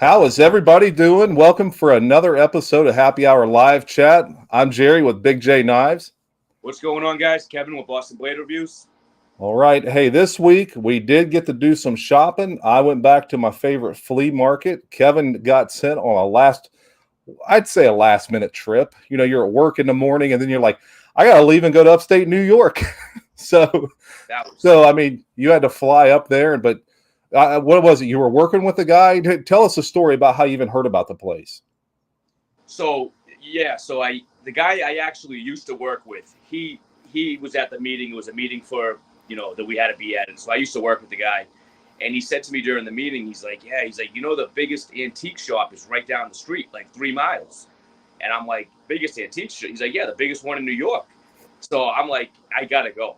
How is everybody doing? Welcome for another episode of Happy Hour Live Chat. I'm Jerry with Big J Knives. What's going on, guys? Kevin with Boston Blade Reviews. All right. Hey, this week we did get to do some shopping. I went back to my favorite flea market. Kevin got sent on a last minute trip. You know, you're at work in the morning and then you're like, I got to leave and go to upstate New York. So I mean, you had to fly up there, but what was it? You were working with the guy? Tell us a story about how you even heard about the place. The guy I actually used to work with, he was at the meeting. It was a meeting for, that we had to be at. And so I used to work with the guy. And he said to me during the meeting, he's like, the biggest antique shop is right down the street, like 3 miles. And I'm like, biggest antique shop? He's like, yeah, the biggest one in New York. So I'm like, I got to go.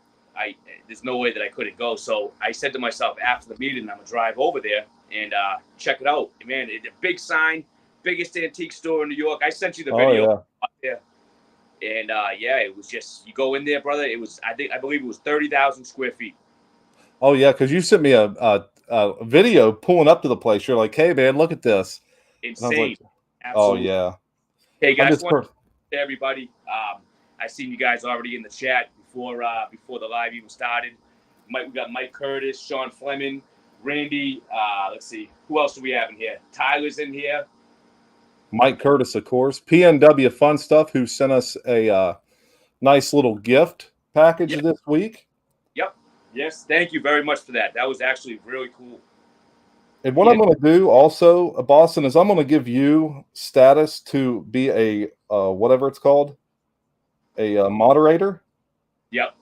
There's no way that I couldn't go. So I said to myself after the meeting, I'm going to drive over there and check it out. Man, a big sign, biggest antique store in New York. I sent you the video. Oh, yeah. And it was just, you go in there, brother. It was, I believe it was 30,000 square feet. Oh, yeah, because you sent me a video pulling up to the place. You're like, hey, man, look at this. Insane. Like, absolutely. Oh, yeah. Hey, guys, to everybody. I seen you guys already in the chat before the live even started. We got Mike Curtis, Sean Fleming, Randy. Let's see, who else do we have in here? Tyler's in here. Mike Curtis, of course. PNW Fun Stuff, who sent us a nice little gift package this week. Yep. Yes, thank you very much for that. That was actually really cool. And what I'm going to do also, Boston, is I'm going to give you status to be a whatever it's called, a moderator. Yep.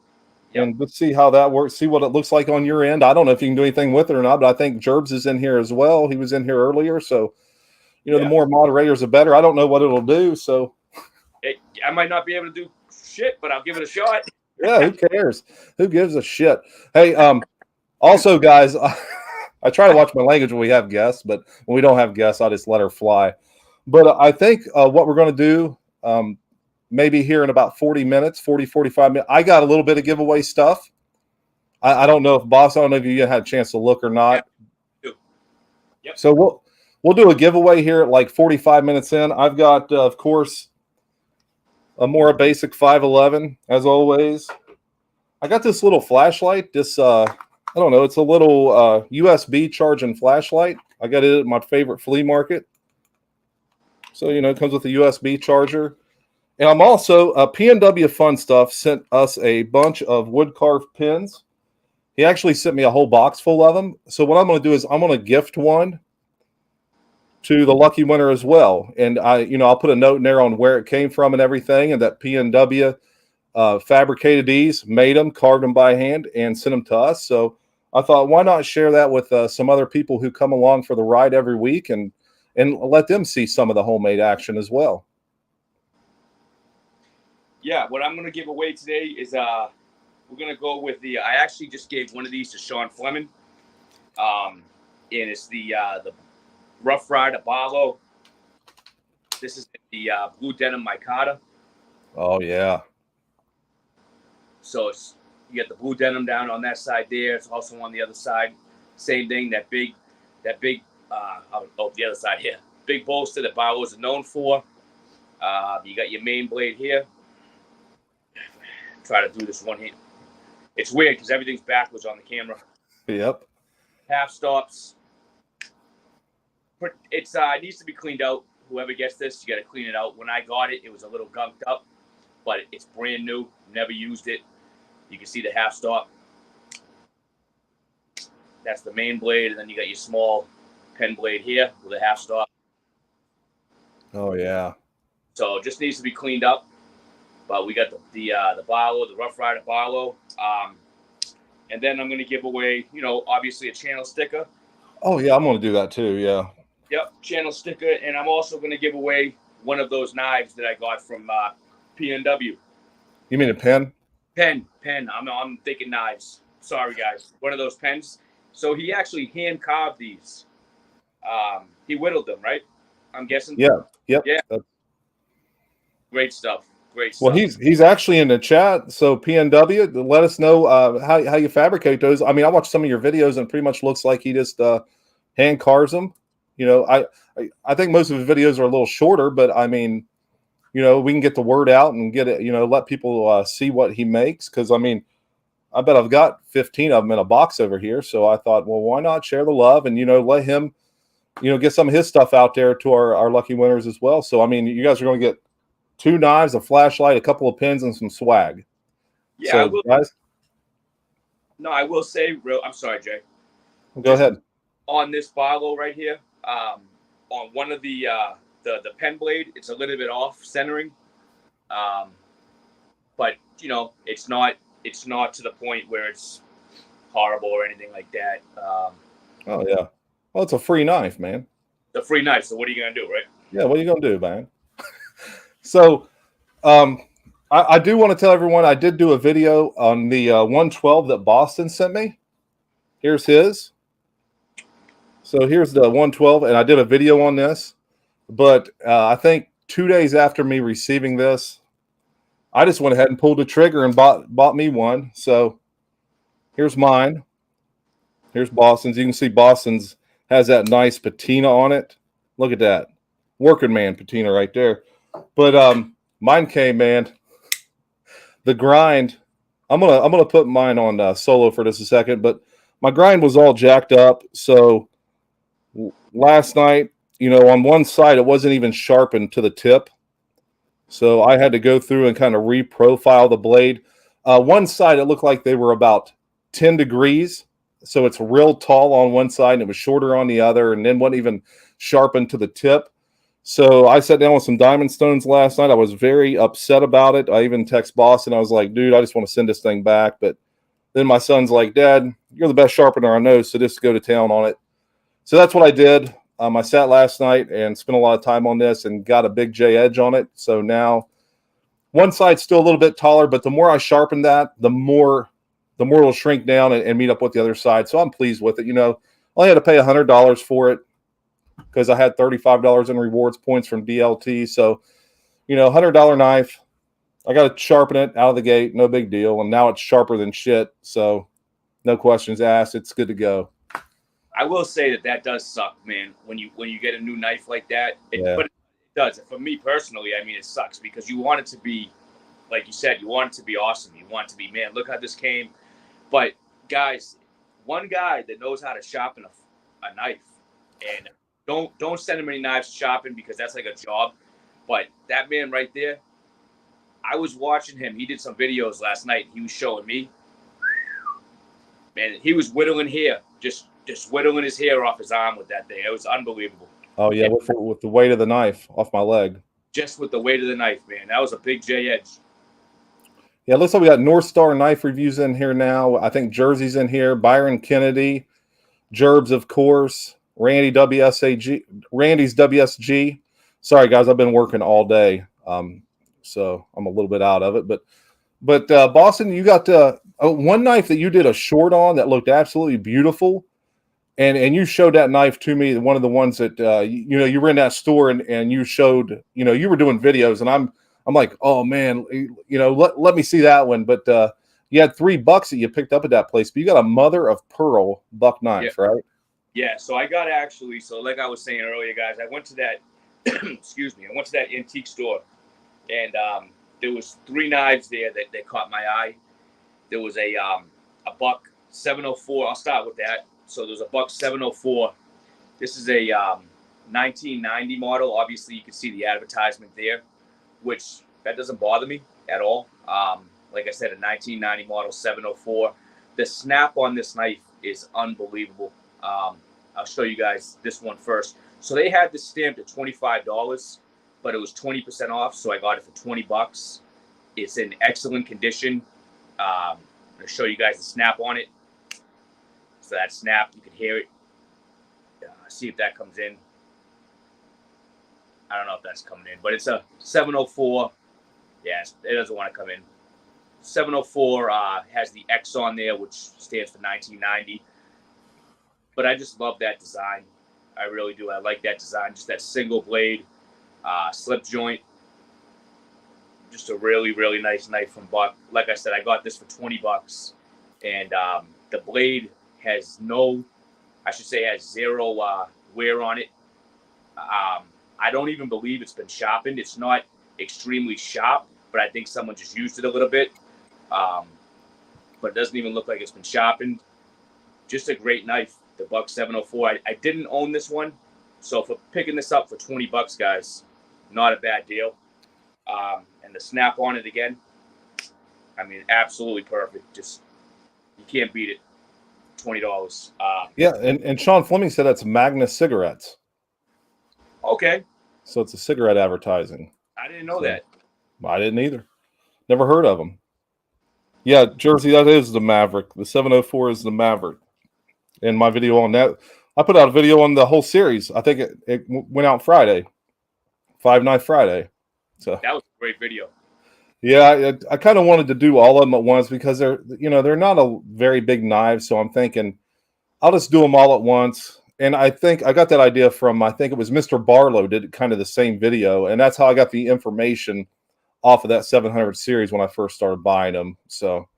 And let's see how that works. See what it looks like on your end. I don't know if you can do anything with it or not, but I think Jerbs is in here as well. He was in here earlier, so the more moderators, the better. I don't know what it'll do, so I might not be able to do shit, but I'll give it a shot. Yeah, who cares? Who gives a shit? Hey, also, guys, I try to watch my language when we have guests, but when we don't have guests, I just let her fly. But I think what we're going to do, maybe here in about 40 minutes, 45 minutes, I got a little bit of giveaway stuff. I don't know if, Boss, I don't know if you had a chance to look or not. Yep. So we'll do a giveaway here at like 45 minutes in. I've got, of course, a more basic 511, as always. I got this little flashlight. This, I don't know, it's a little USB charging flashlight. I got it at my favorite flea market. So, it comes with a USB charger. And I'm also, PNW Fun Stuff sent us a bunch of wood carved pins. He actually sent me a whole box full of them. So what I'm going to do is I'm going to gift one to the lucky winner as well. And I'll put a note in there on where it came from and everything, and that PNW fabricated these, made them, carved them by hand, and sent them to us. So I thought, why not share that with some other people who come along for the ride every week and let them see some of the homemade action as well. Yeah, what I'm going to give away today is we're going to go with I actually just gave one of these to Sean Fleming. And it's the Rough Rider Barlow. This is the blue denim micarta. Oh, yeah. So you get the blue denim down on that side there. It's also on the other side. Same thing, that big, the other side here. Big bolster that Barlows are known for. You got your main blade here. Try to do this one hand. It's weird because everything's backwards on the camera. Yep. Half stops. But it needs to be cleaned out. Whoever gets this, you got to clean it out. When I got it, it was a little gunked up, but it's brand new. Never used it. You can see the half stop. That's the main blade, and then you got your small pen blade here with a half stop. Oh yeah. So it just needs to be cleaned up. But we got the Barlow, the Rough Rider Barlow, and then I'm going to give away, obviously a channel sticker. Oh yeah, I'm going to do that too. Yeah. Yep, channel sticker, and I'm also going to give away one of those knives that I got from PNW. You mean a pen? Pen. I'm thinking knives. Sorry, guys. One of those pens. So he actually hand carved these. He whittled them, right? I'm guessing. Yeah. Yep. Yeah. Great stuff. Great stuff. Well, he's actually in the chat. So PNW, let us know how you fabricate those. I mean, I watched some of your videos and it pretty much looks like he just hand carves them. You know, I think most of the videos are a little shorter, but I mean, you know, we can get the word out and get it, you know, let people see what he makes. Cause I mean, I bet I've got 15 of them in a box over here. So I thought, well, why not share the love and, you know, let him, you know, get some of his stuff out there to our lucky winners as well. So, I mean, you guys are going to get 2 knives, a flashlight, a couple of pins, and some swag. Yeah, I So, will. guys, No, I will say, I'm sorry, Jay. go ahead. On this Barlow right here, on one of the pen blade, it's a little bit off centering, but you know, it's not to the point where it's horrible or anything like that. Oh yeah. Well, it's a free knife, man. The free knife. So what are you gonna do, right? Yeah. What are you gonna do, man? So, I do want to tell everyone I did do a video on the 112 that Boston sent me. Here's his. So here's the 112, and I did a video on this. But I think 2 days after me receiving this, I just went ahead and pulled the trigger and bought me one. So here's mine. Here's Boston's. You can see Boston's has that nice patina on it. Look at that. Working man patina right there. But mine came, man. The grind. I'm gonna put mine on solo for just a second, but my grind was all jacked up. So last night, you know, on one side it wasn't even sharpened to the tip. So I had to go through and kind of reprofile the blade. One side it looked like they were about 10 degrees. So it's real tall on one side and it was shorter on the other, and then wasn't even sharpened to the tip. So I sat down with some diamond stones last night. I was very upset about it. I even text Boston. I was like, dude, I just want to send this thing back. But then my son's like, Dad, you're the best sharpener I know, so just go to town on it. So that's what I did. I sat last night and spent a lot of time on this and got a BigJ edge on it. So now one side's still a little bit taller, but the more I sharpen that, the more it'll shrink down and meet up with the other side. So I'm pleased with it. You know, I only had to pay $100 for it because I had $35 in rewards points from DLT. So, you know, $100 knife. I got to sharpen it out of the gate. No big deal. And now it's sharper than shit. So no questions asked. It's good to go. I will say that does suck, man. When you get a new knife like that, Yeah. But it does. For me personally, I mean, it sucks because you want it to be, like you said, you want it to be awesome. You want it to be, man, look how this came. But guys, one guy that knows how to sharpen a knife, and don't send him any knives shopping because that's like a job. But that man right there, I was watching him. He did some videos last night. He was showing me, man, he was whittling hair, just whittling his hair off his arm with that thing. It was unbelievable. Oh yeah, with the weight of the knife off my leg. Just with the weight of the knife, man. That was a BigJ edge. Yeah, looks like we got North Star knife reviews in here now. I think Jersey's in here. Byron Kennedy, Gerbs, of course. Randy's WSG. Sorry guys, I've been working all day, so I'm a little bit out of it. But Boston, you got one knife that you did a short on that looked absolutely beautiful, and you showed that knife to me. One of the ones that you know, you were in that store and you showed, you know, you were doing videos, and I'm like, oh man, you know, let me see that one. But you had $3 that you picked up at that place, but you got a mother of pearl buck knife, yeah. right? Yeah, so I got actually, so like I was saying earlier, guys, I went to that, excuse me, I went to that antique store, and there was 3 knives there that caught my eye. There was a buck 704. I'll start with that. So there's a buck 704. This is a 1990 model. Obviously, you can see the advertisement there, which that doesn't bother me at all. Like I said, a 1990 model 704. The snap on this knife is unbelievable. I'll show you guys this one first. So they had this stamped at $25, but it was 20% off. So I got it for $20. It's in excellent condition. I'm going to show you guys the snap on it. So that snap, you can hear it. See if that comes in. I don't know if that's coming in, but it's a 704. Yeah, it doesn't want to come in. 704 has the X on there, which stands for 1990. But I just love that design. I really do. I like that design. Just that single blade, slip joint. Just a really, really nice knife from Buck. Like I said, I got this for $20. And the blade has has zero wear on it. I don't even believe it's been sharpened. It's not extremely sharp, but I think someone just used it a little bit. But it doesn't even look like it's been sharpened. Just a great knife, the Buck 704. I didn't own this one, so for picking this up for $20, guys, not a bad deal. And the snap on it again, I mean, absolutely perfect. Just, you can't beat it. $20. Yeah, and Sean Fleming said that's Magnus cigarettes. Okay. So it's a cigarette advertising. I didn't know that. I didn't either. Never heard of them. Yeah, Jersey, that is the Maverick. The 704 is the Maverick. And my video on that, I put out a video on the whole series. I think it went out Friday, Five Knife Friday. So that was a great video. Yeah, I kind of wanted to do all of them at once because they're not a very big knives. So I'm thinking I'll just do them all at once. And I think I got that idea from, I think it was Mr. Barlow did kind of the same video. And that's how I got the information off of that 700 series when I first started buying them. So,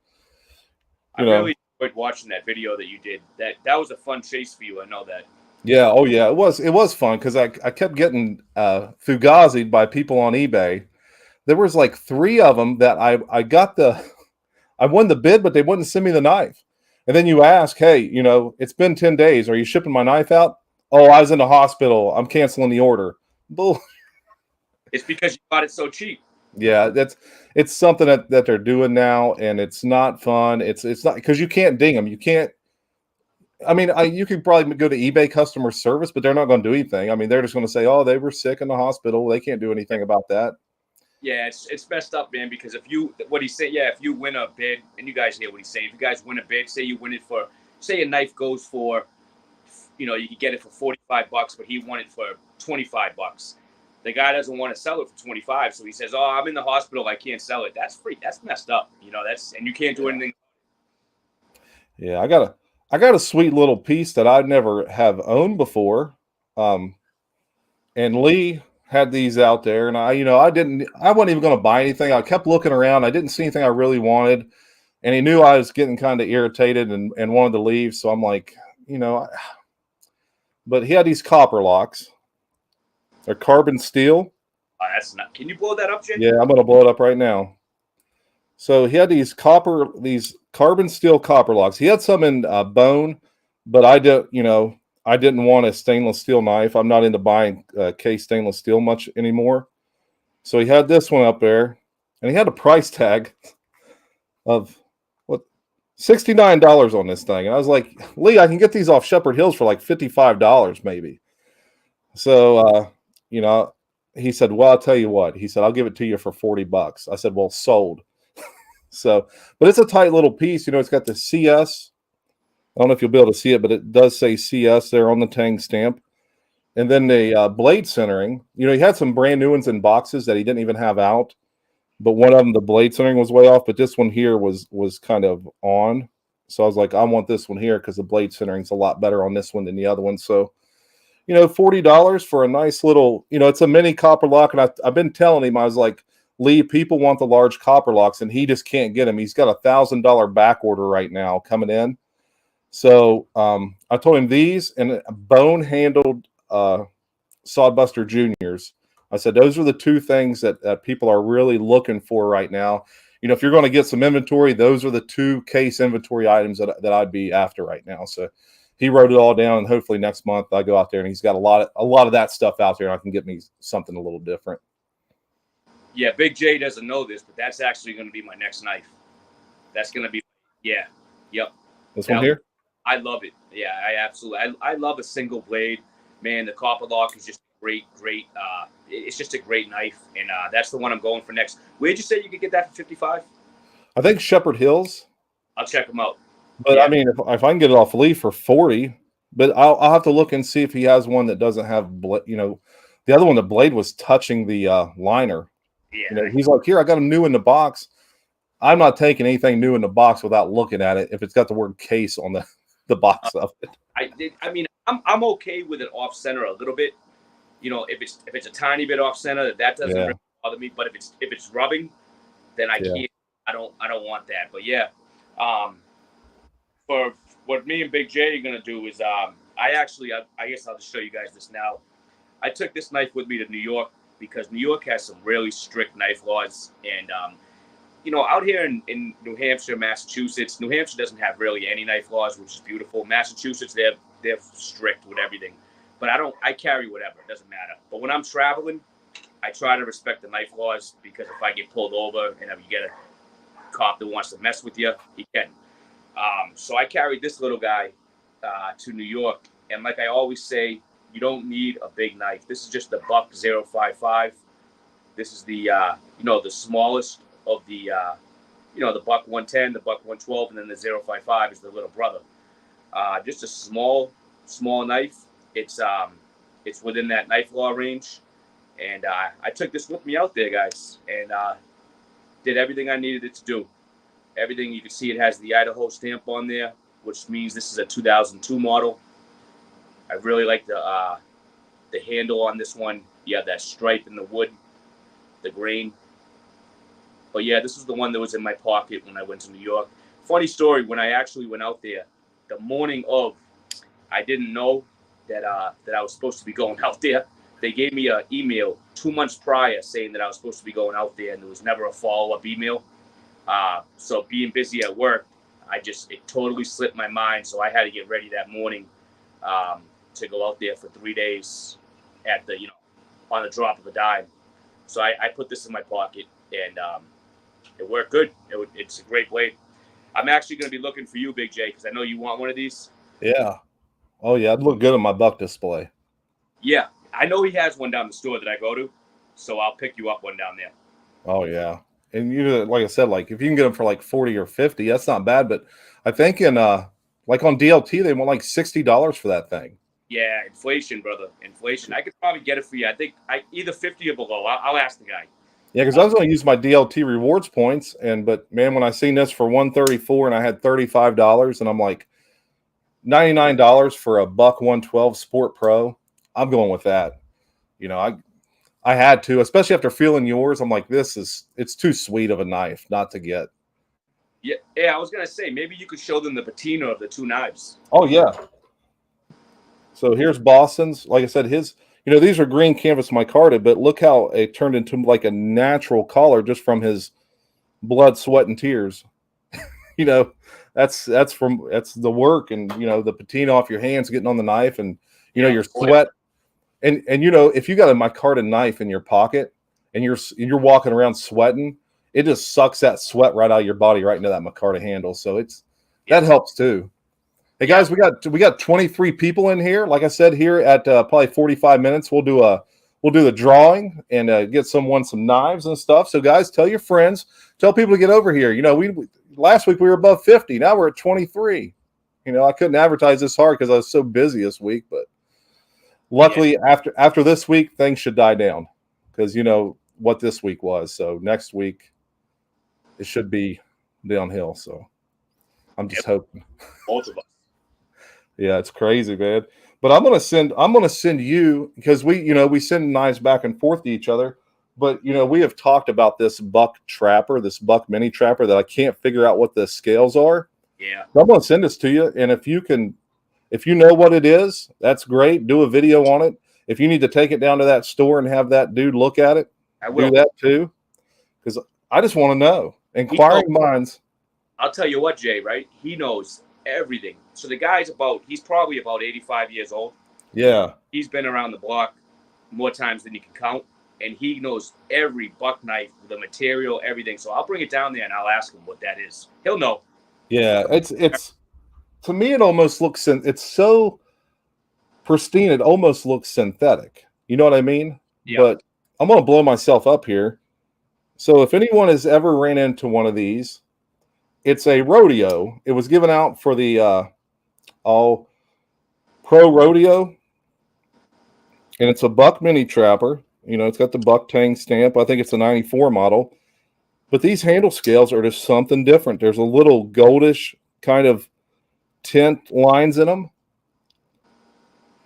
I really enjoyed watching that video that you did. That was a fun chase for you. I know that. Yeah. Oh yeah. It was fun because I kept getting fugazi'd by people on eBay. There was like 3 of them that I won the bid, but they wouldn't send me the knife. And then you ask, hey, it's been 10 days. Are you shipping my knife out? Oh, I was in the hospital. I'm canceling the order. Bull. It's because you bought it so cheap. Yeah, it's something that they're doing now, and it's not fun. It's not because you can't ding them. You can't. I mean, you could probably go to eBay customer service, but they're not going to do anything. I mean, they're just going to say, oh, they were sick in the hospital. They can't do anything about that. Yeah, it's messed up, man, because if you win a bid, and you guys hear what he's saying, if you guys win a bid, say you win it for, say a knife goes for, you can get it for $45, but he won it for $25. The guy doesn't want to sell it for $25, so he says, oh, I'm in the hospital, I can't sell it. That's free. That's messed up. And you can't do anything. Yeah, I got a sweet little piece that I'd never have owned before. And Lee had these out there, and I wasn't even going to buy anything. I kept looking around. I didn't see anything I really wanted, and he knew I was getting kind of irritated and wanted to leave. So I'm like, but he had these copper locks. They're carbon steel. Oh, that's not. Can you blow that up, Jay? Yeah, I'm going to blow it up right now. So he had these carbon steel copper locks. He had some in bone, but I didn't want a stainless steel knife. I'm not into buying case stainless steel much anymore. So he had this one up there, and he had a price tag of $69 on this thing. And I was like, Lee, I can get these off Shepherd Hills for like $55 maybe. So, he said, well, I'll tell you what. He said, I'll give it to you for $40. I said, well, sold. So, but it's a tight little piece. It's got the CS. I don't know if you'll be able to see it, but it does say CS there on the Tang stamp. And then the blade centering. He had some brand new ones in boxes that he didn't even have out. But one of them, the blade centering was way off. But this one here was kind of on. So I was like, I want this one here because the blade centering's a lot better on this one than the other one. So, $40 for a nice little, it's a mini copper lock. And I've been telling him, I was like, Lee, people want the large copper locks, and he just can't get them. He's got $1,000 back order right now coming in. So I told him these and bone-handled Sodbuster Juniors. I said, those are the 2 things that people are really looking for right now. If you're going to get some inventory, those are the 2 case inventory items that I'd be after right now. So he wrote it all down, and hopefully next month I go out there and he's got a lot of that stuff out there, and I can get me something a little different. Yeah, Big J doesn't know this, but that's actually going to be my next knife. That's going to be, yeah, yep. This one here? I love it. Yeah, I love a single blade. Man, the copper lock is just great. It's just a great knife, and that's the one I'm going for next. Where'd you say you could get that for $55? I think Shepherd Hills. I'll check them out. But yeah. I mean, if I can get it off Lee for $40, but I'll have to look and see if he has one that doesn't have, the other one, the blade was touching the liner. Yeah. He's like, here, I got a new in the box. I'm not taking anything new in the box without looking at it if it's got the word case on the box of it. I'm okay with it off center a little bit. If it's a tiny bit off center, that doesn't really bother me. But if it's rubbing, then I can't. I don't want that. But yeah, for what me and Big J are gonna do is I guess I'll just show you guys this now. I took this knife with me to New York because New York has some really strict knife laws. And, out here in New Hampshire, Massachusetts, New Hampshire doesn't have really any knife laws, which is beautiful. Massachusetts, they're strict with everything. But I carry whatever. It doesn't matter. But when I'm traveling, I try to respect the knife laws because if I get pulled over and if you get a cop that wants to mess with you, he can. So I carried this little guy to New York. And like I always say, you don't need a big knife. This is just the Buck 055. This is the, the smallest of the, the Buck 110, the Buck 112, and then the 055 is the little brother. Just a small knife. It's within that knife law range. And I took this with me out there, guys, and did everything I needed it to do. Everything you can see, it has the Idaho stamp on there, which means this is a 2002 model. I really like the handle on this one. You have that stripe in the wood, the grain. But yeah, this was the one that was in my pocket when I went to New York. Funny story, when I actually went out there, the morning of, I didn't know that I was supposed to be going out there. They gave me an email 2 months prior saying that I was supposed to be going out there, and there was never a follow-up email. So being busy at work, it totally slipped my mind. So I had to get ready that morning to go out there for 3 days at the, on the drop of a dime. So I put this in my pocket, and it worked good. It's a great blade. I'm actually going to be looking for you, Big J, because I know you want one of these. Yeah. Oh, yeah. I'd look good on my Buck display. Yeah. I know he has one down the store that I go to, so I'll pick you up one down there. Oh, yeah. And like I said, like if you can get them for like 40 or 50, that's not bad. But I think like on DLT, they want like $60 for that thing. Yeah, inflation, brother. Inflation. I could probably get it for you. I think either 50 or below. I'll ask the guy. Yeah, because I was going to use my DLT rewards points, but man, when I seen this for $134 and I had $35, and I'm like $99 for a Buck 112 Sport Pro, I'm going with that. I had to, especially after feeling yours. I'm like, it's too sweet of a knife not to get. Yeah, I was gonna say maybe you could show them the patina of the two knives. Oh yeah. So here's Boston's. Like I said, these are green canvas micarta, but look how it turned into like a natural color just from his blood, sweat, and tears. That's the work, and the patina off your hands getting on the knife, and your sweat. And if you got a micarta knife in your pocket and you're walking around sweating, it just sucks that sweat right out of your body right into that micarta handle. So that helps too. Hey guys, we got 23 people in here. Like I said, here at probably 45 minutes, we'll do the drawing and get some knives and stuff. So guys, tell your friends, tell people to get over here. Last week we were above 50. Now we're at 23. I couldn't advertise this hard because I was so busy this week, but luckily after this week, things should die down because what this week was. So next week it should be downhill. So I'm just hoping. Both of us. Yeah, it's crazy, man. But I'm gonna send you, because we send knives back and forth to each other. But we have talked about this Buck trapper, this Buck mini trapper that I can't figure out what the scales are. Yeah. So I'm gonna send this to you, and if you know what it is, that's great. Do a video on it. If you need to take it down to that store and have that dude look at it, I will do that too. Because I just want to know. Inquiring minds. I'll tell you what, Jay, right? He knows everything. So the guy's he's probably about 85 years old. Yeah. He's been around the block more times than you can count. And he knows every Buck knife, the material, everything. So I'll bring it down there and I'll ask him what that is. He'll know. Yeah, it's to me, it almost looks, it's so pristine, it almost looks synthetic. You know what I mean? Yeah. But I'm going to blow myself up here. So if anyone has ever ran into one of these, it's a rodeo. It was given out for the All Pro Rodeo. And it's a Buck mini trapper. It's got the Buck Tang stamp. I think it's a 94 model. But these handle scales are just something different. There's a little goldish kind of tint lines in them.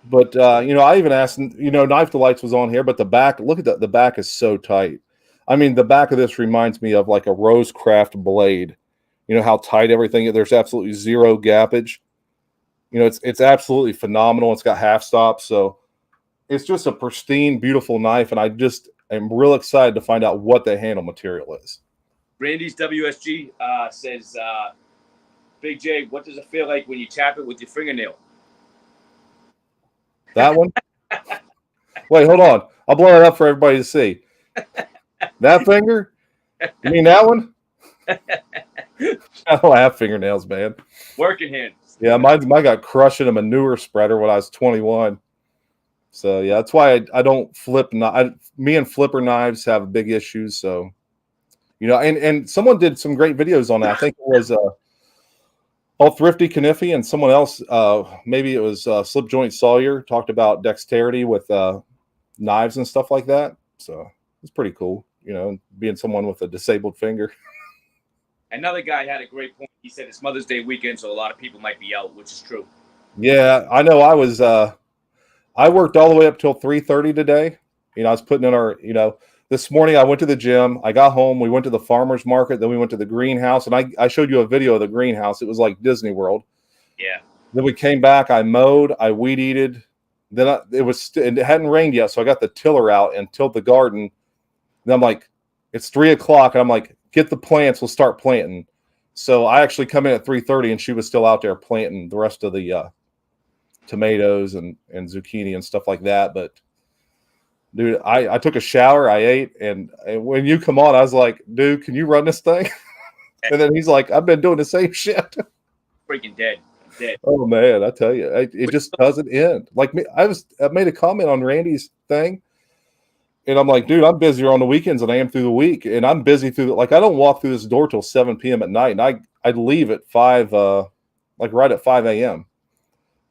But, I even asked, Knife Delights was on here, but the back, look at that. The back is so tight. I mean, the back of this reminds me of like a Rosecraft blade. How tight everything is. There's absolutely zero gappage. It's absolutely phenomenal. It's got half stops. So it's just a pristine, beautiful knife, and I just am real excited to find out what the handle material is. Randy's WSG says, Big J, what does it feel like when you tap it with your fingernail? That one? Wait, hold on. I'll blow it up for everybody to see. That finger? You mean that one? I don't have fingernails, man. Working hands. Yeah, mine got crushed in a manure spreader when I was 21. So yeah, that's why I don't flip. Me and flipper knives have big issues. So, and someone did some great videos on that. I think it was Thrifty Kniffy and someone else. Maybe it was Slip Joint Sawyer talked about dexterity with knives and stuff like that. So it's pretty cool, being someone with a disabled finger. Another guy had a great point. He said it's Mother's Day weekend, so a lot of people might be out, which is true. Yeah, I know. I worked all the way up till 3:30 today. I was putting in our, this morning I went to the gym. I got home. We went to the farmer's market. Then we went to the greenhouse. And I showed you a video of the greenhouse. It was like Disney World. Yeah. Then we came back. I mowed. I weed eated. Then it hadn't rained yet. So I got the tiller out and tilled the garden. And I'm like, it's 3:00. And I'm like, get the plants. We'll start planting. So I actually come in at 3:30 and she was still out there planting the rest of the tomatoes and zucchini and stuff like that. But dude, I took a shower, I ate, and when you come on, I was like, dude, can you run this thing? And then he's like, I've been doing the same shit. Freaking dead. Oh man, I tell you, it just doesn't end. Like me, I made a comment on Randy's thing, and I'm like, dude, I'm busier on the weekends than I am through the week, and I'm busy I don't walk through this door till 7 p.m. at night, and I'd leave at 5, right at 5 a.m.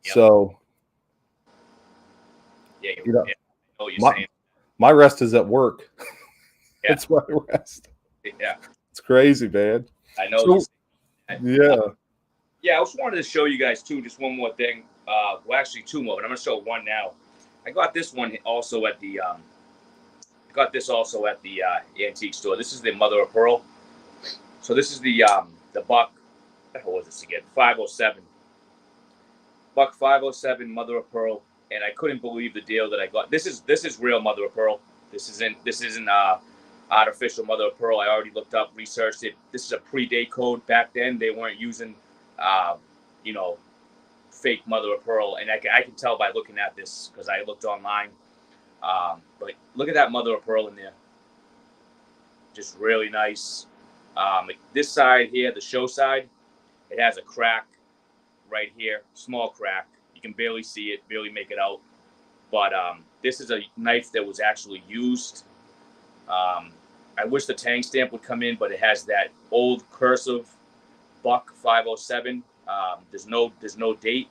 Yep. So, yeah, I know what you're saying. My rest is at work. Yeah. It's my rest. Yeah, it's crazy, man. I know. Yeah. Yeah, I just wanted to show you guys too. Just one more thing. Well, actually, two more, but I'm gonna show one now. I got this one also at the. Antique store. This is the mother of pearl. So this is the buck. What the hell was this again? 507. Buck 507 mother of pearl, and I couldn't believe the deal that I got. This is real mother of pearl. This isn't artificial mother of pearl. I already looked up, researched it. This is a pre-date code. Back then, they weren't using, fake mother of pearl, and I can tell by looking at this because I looked online. But look at that mother of pearl in there. Just really nice. This side here, the show side, it has a crack right here, small crack. You can barely see it, barely make it out. But this is a knife that was actually used. I wish the tang stamp would come in, but it has that old cursive Buck 507. There's no date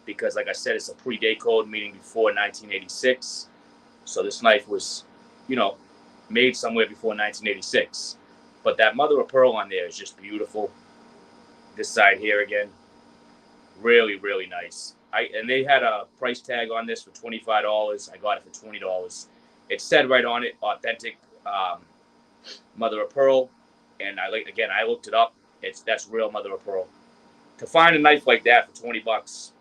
because, like I said, it's a pre-date code, meaning before 1986. So this knife was, made somewhere before 1986. But that mother of pearl on there is just beautiful. This side here again, really, really nice. And they had a price tag on this for $25. I got it for $20. It said right on it, authentic mother of pearl. And I looked it up. That's real mother of pearl. To find a knife like that for $20,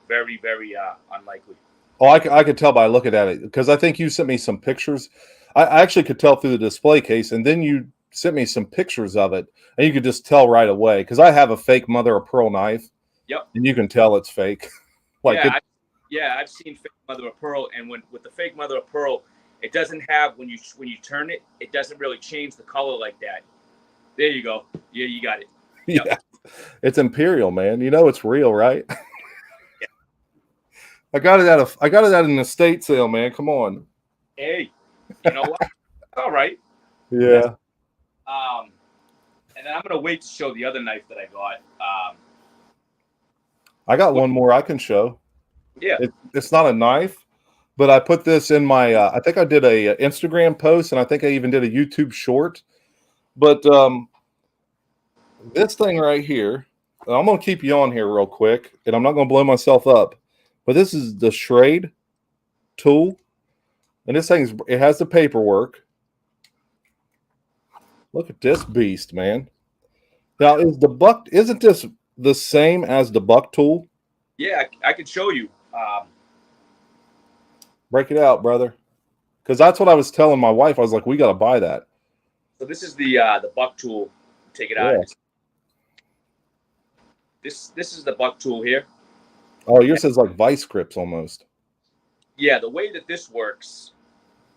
very, very unlikely. Oh, I could tell by looking at it because I think you sent me some pictures. I actually could tell through the display case, and then you sent me some pictures of it, and you could just tell right away because I have a fake mother of pearl knife. Yep. And you can tell it's fake. I've seen fake mother of pearl, and with the fake mother of pearl, it doesn't have when you turn it, it doesn't really change the color like that. There you go. Yeah, you got it. Yep. Yeah, it's imperial, man. It's real, right? Yeah. I got it at an estate sale, man. Come on. Hey, you know what? All right. Yeah. And then I'm gonna wait to show the other knife that I got. I got one more I can show. Yeah. It's not a knife, but I put this in my. I think I did a Instagram post, and I think I even did a YouTube short. But this thing right here, I'm going to keep you on here real quick, and I'm not going to blow myself up. But this is the Schrade tool, and this thing it has the paperwork. Look at this beast, man. Now, isn't this the same as the Buck tool? Yeah, I can show you. Break it out, brother. Because that's what I was telling my wife. I was like, we got to buy that. So this is the buck tool. Take it out. Yeah. This is the buck tool here. Oh, yours is like vice grips almost. Yeah, the way that this works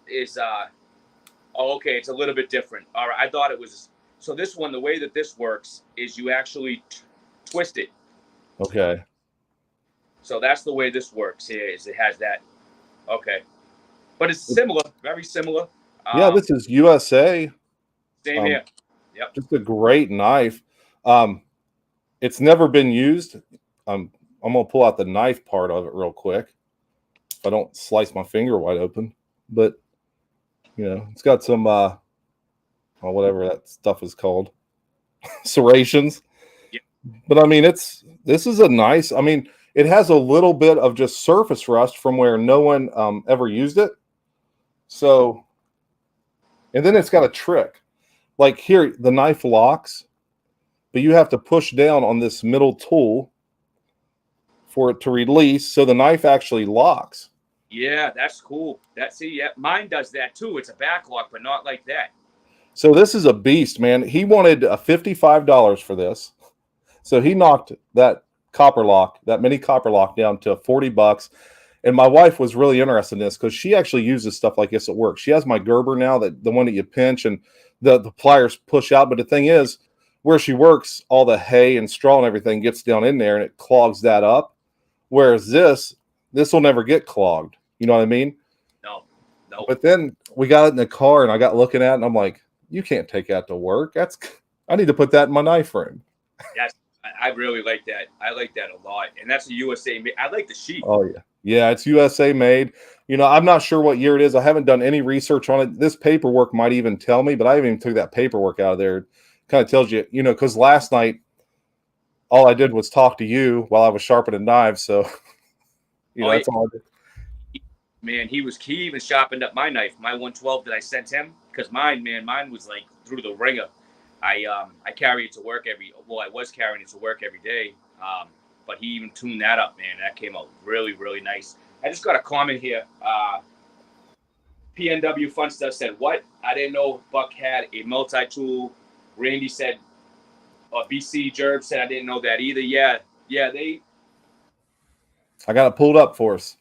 is oh, okay, it's a little bit different. All right, I thought it was. So this one, the way that this works is you actually twist it. Okay. So that's the way this works here. Is it has that. Okay, but it's similar, very similar. Yeah, this is USA. Same here. Yep. Just a great knife. It's never been used. I'm gonna pull out the knife part of it real quick. If I don't slice my finger wide open, but you know, it's got some whatever that stuff is called, serrations. Yep. But I mean, this is a nice. I mean, it has a little bit of just surface rust from where no one ever used it. So, and then it's got a trick. Like here, the knife locks, but you have to push down on this middle tool for it to release, so the knife actually locks. Yeah, that's cool. Mine does that too. It's a back lock, but not like that. So this is a beast, man. He wanted $55 for this, so he knocked that mini copper lock, down to $40. And my wife was really interested in this because she actually uses stuff like this at work. She has my Gerber now, that the one that you pinch and the pliers push out. But the thing is, where she works, all the hay and straw and everything gets down in there and it clogs that up. Whereas this will never get clogged. You know what I mean? No. But then we got it in the car and I got looking at it and I'm like, you can't take that to work. I need to put that in my knife room. Yes, I really like that. I like that a lot. And that's a USA made. I like the sheet. Oh, yeah. Yeah, it's USA made. You know, I'm not sure what year it is. I haven't done any research on it. This paperwork might even tell me, but I haven't even took that paperwork out of there. It kind of tells you, you know, because last night, all I did was talk to you while I was sharpening knives. So, you know, that's all I did. Man, he even sharpened up my knife, my 112 that I sent him, because mine was like through the ringer. I carry it to work I was carrying it to work every day. But he even tuned that up, man. That came out really, really nice. I just got a comment here. PNW Fun Stuff said, what? I didn't know Buck had a multi-tool. Randy said, BC Jerb said, I didn't know that either. Yeah, I got it pulled up for us.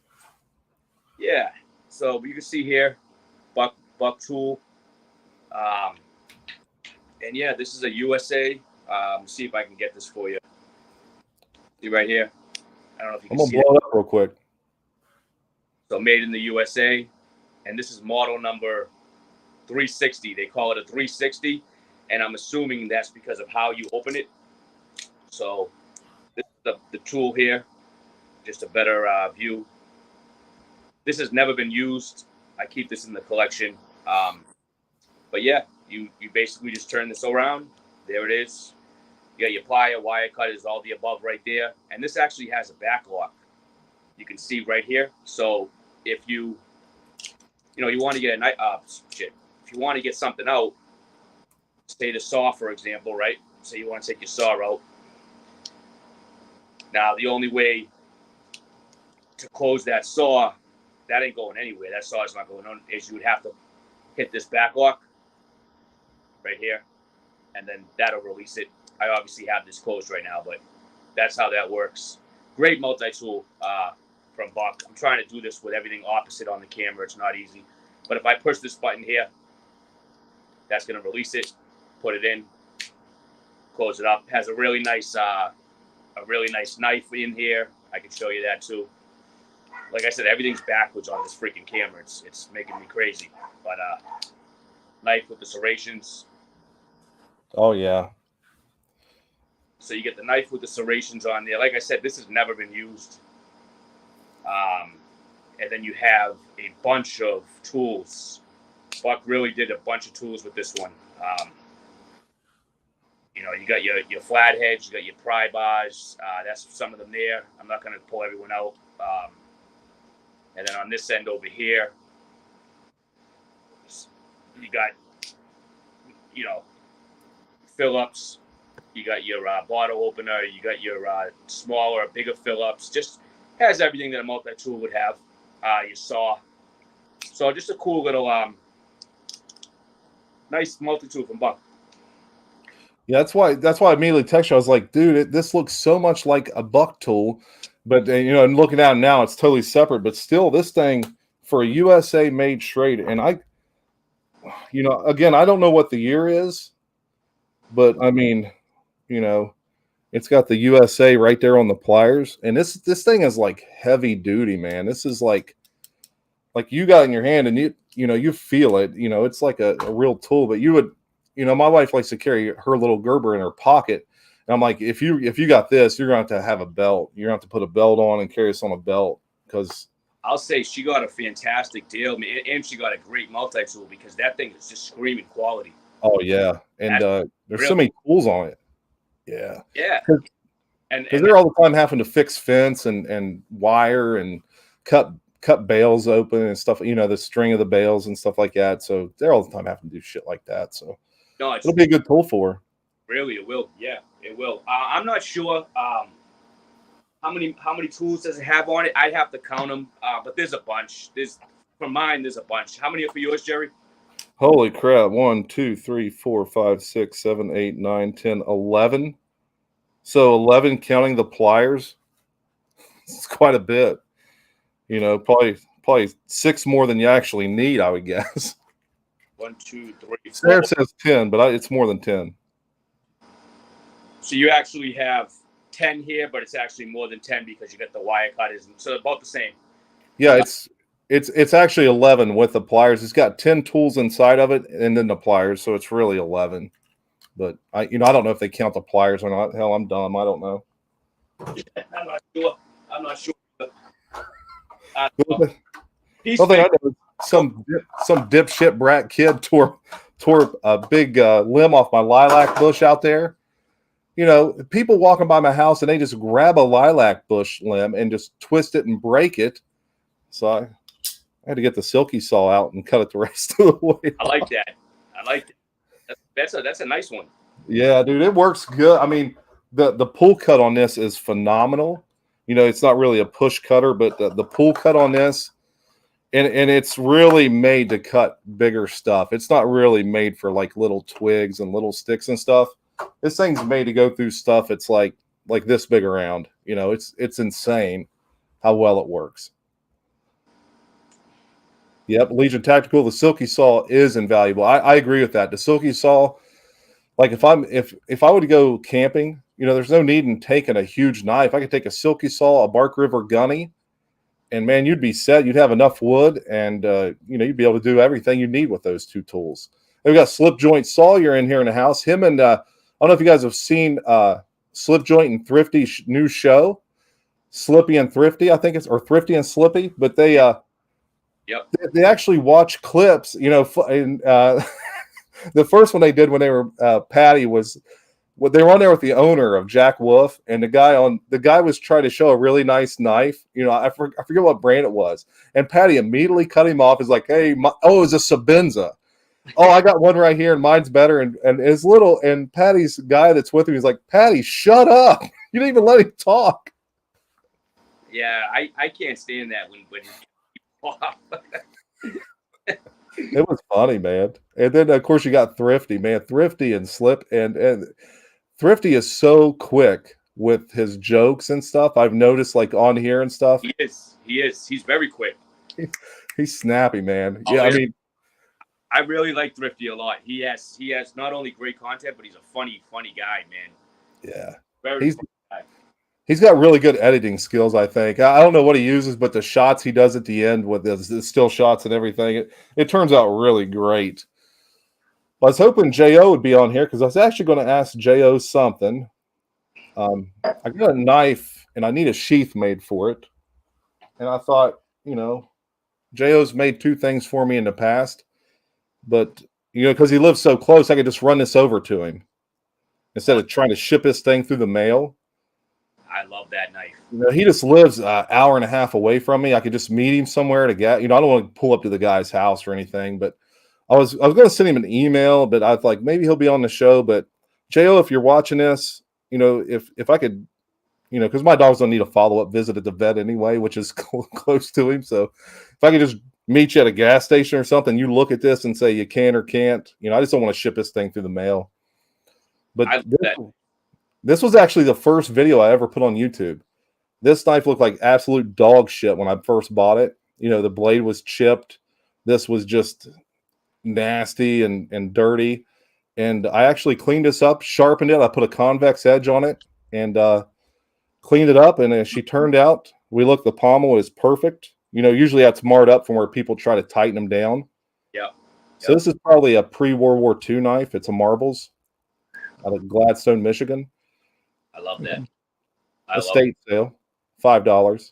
Yeah, so you can see here, Buck tool. And yeah, this is a USA. See if I can get this for you. See right here. I don't know if you can see it. I'm going to blow it up real quick. So made in the USA. And this is model number 360. They call it a 360. And I'm assuming that's because of how you open it. So this is the tool here. Just a better view. This has never been used. I keep this in the collection. But yeah, you basically just turn this around. There it is. You got your plier, wire cutters, all the above right there. And this actually has a back lock. You can see right here. So if you want to get a knife, if you want to get something out, say the saw, for example, right? Say you want to take your saw out. Now, the only way to close that saw, that ain't going anywhere. That saw is not going on, is you would have to hit this back lock right here, and then that'll release it. I obviously have this closed right now, but that's how that works. Great multi-tool from Buck. I'm trying to do this with everything opposite on the camera. It's not easy. But if I push this button here, that's going to release it, put it in, close it up. Has a really nice knife in here. I can show you that too. Like I said, everything's backwards on this freaking camera. It's making me crazy. But knife with the serrations. Oh, yeah. So you get the knife with the serrations on there. Like I said, this has never been used. And then you have a bunch of tools. Buck really did a bunch of tools with this one. You got your flatheads, you got your pry bars. That's some of them there. I'm not going to pull everyone out. And then on this end over here, you got, fill-ups. You got your bottle opener. You got your smaller, bigger fill-ups. Just has everything that a multi-tool would have. Your saw. So just a cool little nice multi-tool from Buck. Yeah, that's why I immediately texted you. I was like, dude, this looks so much like a Buck tool, but and looking at it now, it's totally separate. But still, this thing for a USA made straight, and again, I don't know what the year is, but I mean, it's got the USA right there on the pliers, and this thing is like heavy duty, man. This is like you got in your hand, and you feel it. It's like a real tool, but you would. My wife likes to carry her little Gerber in her pocket. And I'm like, if you got this, you're going to have a belt. You're going to have to put a belt on and carry this on a belt because I'll say she got a fantastic deal, and she got a great multi-tool because that thing is just screaming quality. Oh yeah, and there's so many tools on it. Yeah, yeah, and they're all the time having to fix fence and wire and cut bales open and stuff. The string of the bales and stuff like that. So they're all the time having to do shit like that. So. No, It'll be a good tool for her. Really, it will. Yeah, it will. I'm not sure how many tools does it have on it. I'd have to count them, but there's a bunch. For mine, there's a bunch. How many are for yours, Jerry? Holy crap. 1, 2, 3, 4, 5, 6, 7, 8, 9, 10, 11. So 11 counting the pliers. It's quite a bit. Probably 6 more than you actually need, I would guess. 1, 2, 3, 4. Sarah says 10, but it's more than 10. So you actually have 10 here, but it's actually more than 10 because you got the wire cutters, so about the same. Yeah, it's actually 11 with the pliers. It's got 10 tools inside of it, and then the pliers, so it's really 11. But I don't know if they count the pliers or not. Hell, I'm dumb. I don't know. I'm not sure. Well, I know some dipshit brat kid tore a big limb off my lilac bush out there. People walking by my house and they just grab a lilac bush limb and just twist it and break it. So I had to get the silky saw out and cut it the rest of the way. I like that. That's a nice one. Yeah, dude, it works good. I mean, the pull cut on this is phenomenal. It's not really a push cutter, but the pull cut on this. And it's really made to cut bigger stuff. It's not really made for like little twigs and little sticks and stuff. This thing's made to go through stuff. It's like this big around. It's insane how well it works. Yep, Legion Tactical. The silky saw is invaluable. I agree with that. The silky saw, like if I would go camping, there's no need in taking a huge knife. I could take a silky saw, a Bark River gunny. And man, you'd be set. You'd have enough wood, and you'd be able to do everything you need with those two tools. We've got Slip Joint Sawyer in here in the house. Him and I don't know if you guys have seen Slip Joint and Thrifty new show, Slippy and Thrifty. I think it's or Thrifty and Slippy, but they they actually watch clips. And the first one they did when they were Patty was. Well, they were on there with the owner of Jack Wolf, and the guy was trying to show a really nice knife. I forget what brand it was, and Patty immediately cut him off. He's like, "Hey, it's a Sabenza. Oh, I got one right here, and mine's better." And his and Patty's guy that's with him, he's like, "Patty, shut up! You didn't even let him talk." Yeah, I can't stand that when It was funny, man. And then of course you got Thrifty, man. Thrifty and Slip and Thrifty is so quick with his jokes and stuff. I've noticed like on here and stuff. He is. He's very quick. He's snappy, man. Oh, yeah, I mean, I really like Thrifty a lot. He has not only great content, but he's a funny guy, man. Yeah. Very funny guy. He's got really good editing skills, I think. I don't know what he uses, but the shots he does at the end with the still shots and everything, it turns out really great. I was hoping J.O. would be on here because I was actually going to ask J.O. something. I got a knife and I need a sheath made for it. And I thought, J.O.'s made 2 things for me in the past. But, because he lives so close, I could just run this over to him instead of trying to ship this thing through the mail. I love that knife. He just lives an hour and a half away from me. I could just meet him somewhere to get, I don't want to pull up to the guy's house or anything, but I was going to send him an email, but I was like, maybe he'll be on the show. But J.O., if you're watching this, if I could, because my dogs don't need a follow-up visit at the vet anyway, which is close to him. So if I could just meet you at a gas station or something, you look at this and say you can or can't. You know, I just don't want to ship this thing through the mail. But this was actually the first video I ever put on YouTube. This knife looked like absolute dog shit when I first bought it. You know, the blade was chipped. This was just nasty and dirty. And I actually cleaned this up, sharpened it. I put a convex edge on it and cleaned it up. And as she turned out, the pommel is perfect. You know, usually that's marred up from where people try to tighten them down. Yeah. So this is probably a pre-World War II knife. It's a Marbles out of Gladstone, Michigan. I love that. Estate sale, $5.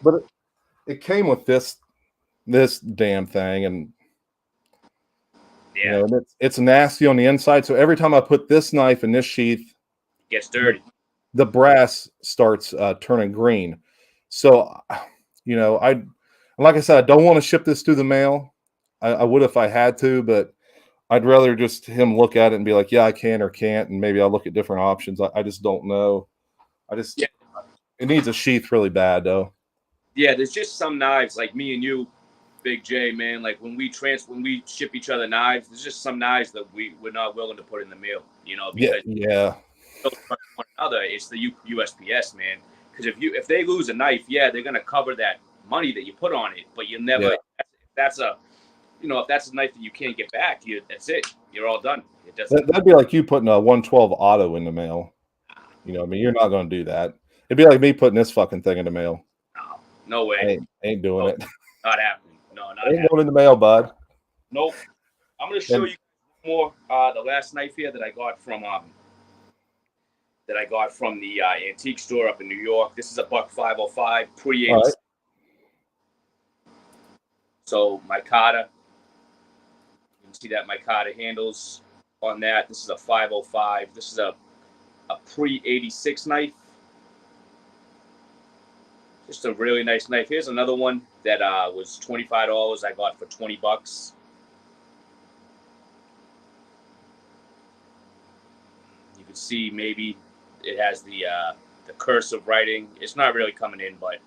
But it came with this damn thing, and you know, it's nasty on the inside. So every time I put this knife in this sheath, it gets dirty. The brass starts turning green. So, you know, like I said, I don't want to ship this through the mail. I would if I had to, but I'd rather just him look at it and be like, yeah, I can or can't, and maybe I'll look at different options. I just don't know. It needs a sheath really bad, though. Yeah, there's just some knives like me and you, Big J, man. Like when we ship each other knives, there's just some knives that we're not willing to put in the mail. You know, because one another, it's the USPS, man. Because if they lose a knife, yeah, they're gonna cover that money that you put on it, but you never. If that's a knife that you can't get back, that's it. You're all done. It doesn't. That'd be like you putting a 112 auto in the mail. You know, I mean, you're not going to do that. It'd be like me putting this fucking thing in the mail. No way. Ain't doing it. Not happening. No, not ain't happening. Going in the mail, bud. Nope. I'm going to show you more. The last knife here that I got from the antique store up in New York. This is a buck 505 pre-86. Right. So micarta. You can see that micarta handles on that. This is a 505. This is a pre-86 knife. Just a really nice knife. Here's another one that was $25. I got for $20. You can see maybe it has the cursive writing. It's not really coming in, but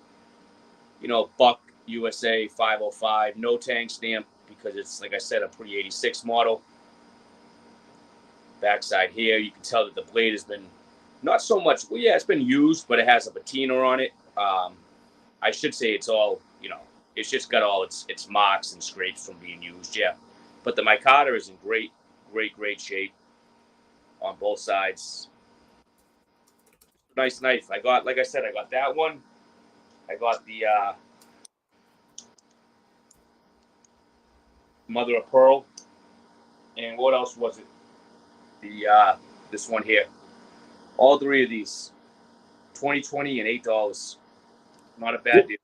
you know, Buck USA 505, no tang stamp because it's, like I said, a pre-86 model. Backside here, you can tell that the blade has been not so much. Well, yeah, it's been used, but it has a patina on it. I should say it's all, you know, it's just got all its marks and scrapes from being used. Yeah, but the micarta is in great shape on both sides. Nice knife. Like I said, I got that one. I got the mother of pearl, and what else was it? This one here. All three of these, $20 and $8. Not a bad deal.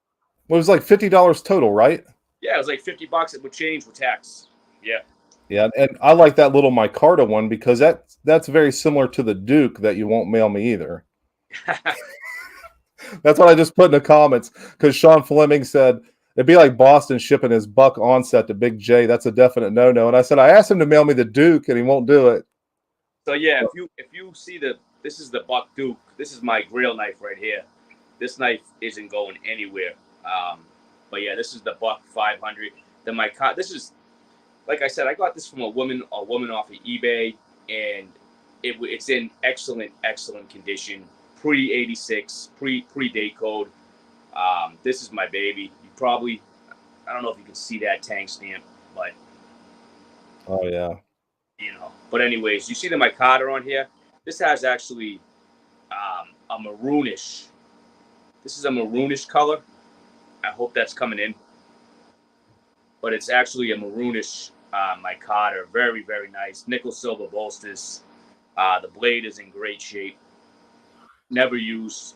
Well, it was like $50 total, right? Yeah, it was like $50. It would change with tax. Yeah. Yeah, and I like that little micarta one because that's very similar to the Duke that you won't mail me either. That's what I just put in the comments because Sean Fleming said it'd be like Boston shipping his Buck onset to Big J. That's a definite no-no. And I said I asked him to mail me the Duke, and he won't do it. So yeah, if you see this is the Buck Duke. This is my grill knife right here. This knife isn't going anywhere. But yeah, this is the Buck 500. This is, like I said, I got this from a woman off of eBay, and it's in excellent condition. Pre-86, pre-date code. This is my baby. I don't know if you can see that tang stamp, but oh yeah. You know, but anyways, you see the micarta on here. This has actually a maroonish. This is a maroonish color. I hope that's coming in. But it's actually a maroonish micarta. Very, very nice. Nickel silver bolsters. The blade is in great shape. Never used.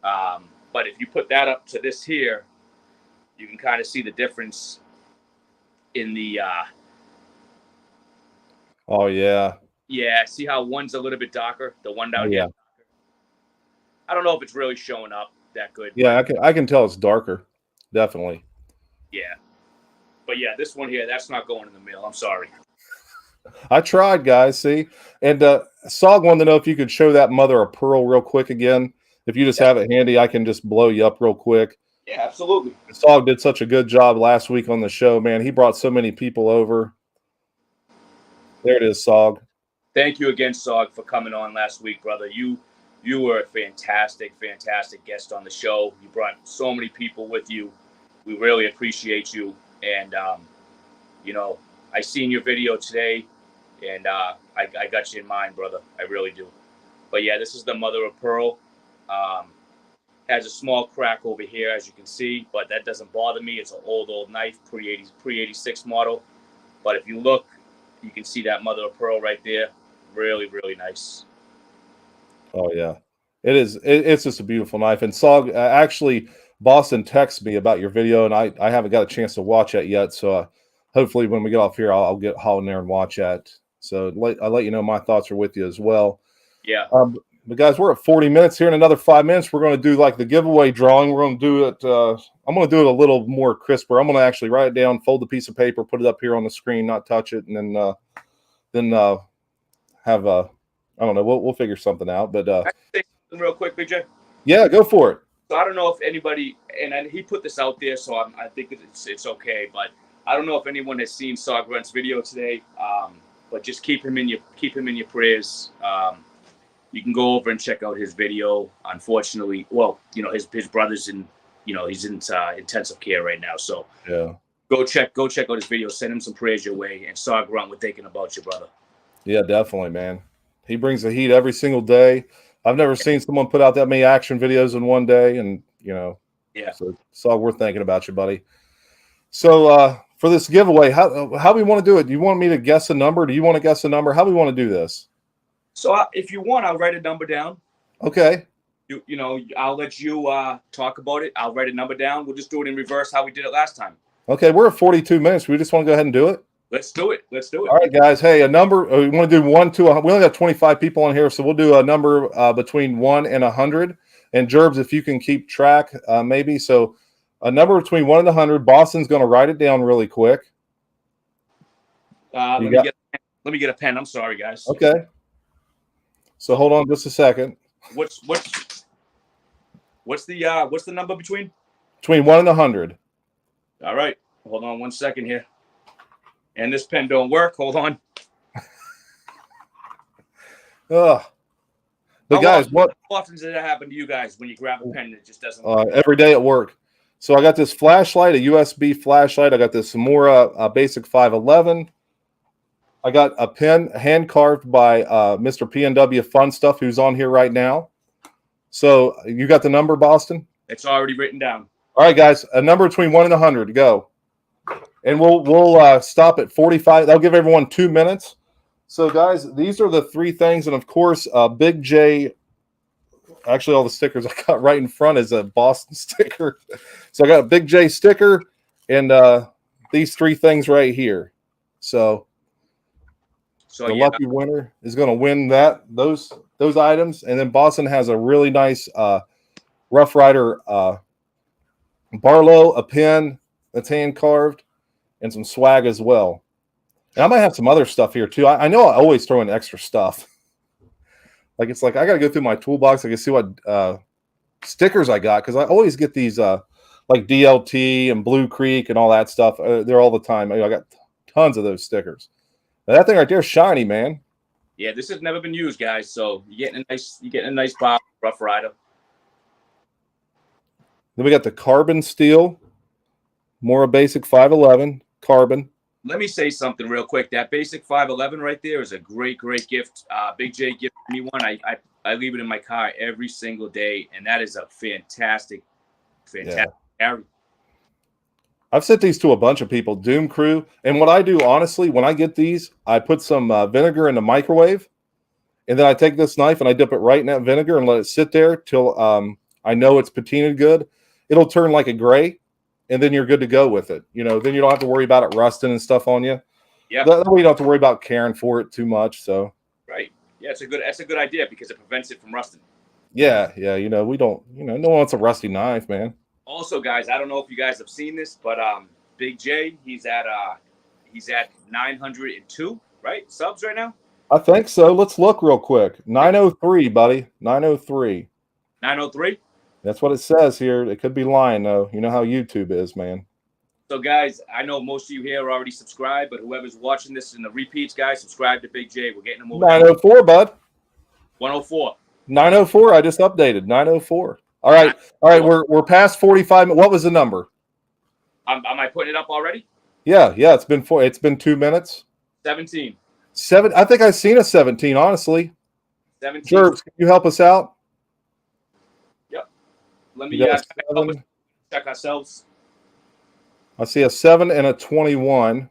But if you put that up to this here, you can kind of see the difference in the oh yeah. Yeah, see how one's a little bit darker? The one down here. I don't know if it's really showing up that good. Yeah, I can tell it's darker. Definitely. Yeah. But yeah, this one here, that's not going in the mail. I'm sorry. I tried, guys. See? And Sog wanted to know if you could show that mother of pearl real quick again. If you just have it handy, I can just blow you up real quick. Yeah, absolutely. Sog did such a good job last week on the show, man. He brought so many people over. There it is, Sog. Thank you again, Sog, for coming on last week, brother. You were a fantastic guest on the show. You brought so many people with you. We really appreciate you. And you know, I seen your video today, and I got you in mind, brother. I really do. But yeah, this is the mother of pearl. Has a small crack over here, as you can see, but that doesn't bother me. It's an old knife, pre-86 model. But if you look, you can see that mother of pearl right there. Really, really nice. Oh yeah, it is. It's just a beautiful knife. And Sog, actually, Boston texted me about your video, and I haven't got a chance to watch it yet. So hopefully, when we get off here, I'll get haul in there and watch that. So I'll let you know my thoughts are with you as well. Yeah. But guys, we're at 40 minutes here. In another 5 minutes, we're going to do like the giveaway drawing. We're going to do it. I'm going to do it a little more crisper. I'm going to actually write it down, fold the piece of paper, put it up here on the screen, not touch it, and then have a. I don't know. We'll figure something out. But I can say something real quick, Big J. yeah, go for it. So I don't know if anybody, and he put this out there, so I think it's okay. But I don't know if anyone has seen Sogrun's video today. But just keep him in your prayers. You can go over and check out his video. Unfortunately, well, you know, his brother's in, you know, he's in intensive care right now. So Yeah. go check out his video. Send him some prayers your way. And Sogrun, we're thinking about you, brother. Yeah, definitely, man. He brings the heat every single day. I've never seen someone put out that many action videos in one day, and you know, Yeah. So we're thinking about you, buddy. So for this giveaway, how we want to do it? Do you want me to guess a number? Do you want to guess a number? How do we want to do this? So if you want, I'll write a number down. Okay. You know, I'll let you talk about it. I'll write a number down. We'll just do it in reverse how we did it last time. Okay, we're at 42 minutes. We just want to go ahead and do it. Let's do it. All right, guys. Hey, a number. We want to do 1 to 100. We only got 25 people on here, so we'll do a number between 1 and 100. And Gerbs, if you can keep track, maybe. So a number between 1 and 100. Boston's going to write it down really quick. Let me get a pen. I'm sorry, guys. Okay. So hold on just a second. What's the number between? Between 1 and 100. All right. Hold on 1 second here. And this pen don't work. Hold on. Ugh. But guys, how often does that happen to you guys when you grab a pen and it just doesn't work? Every day at work. So I got this flashlight, a USB flashlight. I got this Samora Basic 511. I got a pen hand carved by Mr. PNW Fun Stuff, who's on here right now. So you got the number, Boston? It's already written down. All right, guys, a number between 1 and 100. Go. And we'll stop at 45. That'll give everyone 2 minutes. So, guys, these are the three things. And, of course, Big J, actually all the stickers I got right in front is a Boston sticker. So I got a Big J sticker and these three things right here. So the lucky winner is going to win those items. And then Boston has a really nice Rough Rider Barlow, a pen that's hand carved, and some swag as well. And I might have some other stuff here too. I know I always throw in extra stuff. Like it's like I got to go through my toolbox. I can see what stickers I got because I always get these like DLT and Blue Creek and all that stuff. They're all the time. I got tons of those stickers. Now, that thing right there is shiny, man. Yeah, this has never been used, guys. So you're getting a nice box, Rough Rider. Then we got the carbon steel, Mora Basic 511 carbon. Let me say something real quick. That Basic 511 right there is a great gift. Big J gifted me one. I leave it in my car every single day, and that is a fantastic carry. I've sent these to a bunch of people, Doom Crew. And what I do, honestly, when I get these, I put some vinegar in the microwave, and then I take this knife and I dip it right in that vinegar and let it sit there till I know it's patinaed good. It'll turn like a gray, and then you're good to go with it. You know, then you don't have to worry about it rusting and stuff on you. Yeah. That way you don't have to worry about caring for it too much. So. Right. Yeah, that's a good idea because it prevents it from rusting. Yeah. You know, we don't. You know, no one wants a rusty knife, man. Also, guys, I don't know if you guys have seen this, but Big J, he's at 902, right? Subs right now? I think so. Let's look real quick. 903, buddy. 903. 903? That's what it says here. It could be lying though. You know how YouTube is, man. So, guys, I know most of you here are already subscribed, but whoever's watching this in the repeats, guys, subscribe to Big J. We're getting them over 904, bud. 104. 904. I just updated 904. All right. All right. We're past 45. What was the number? Am I putting it up already? Yeah. It's been 2 minutes. 17. I think I've seen a 17, honestly. 17. Jerbs, can you help us out? Yep. Let me check ourselves. I see a 7 and a 21.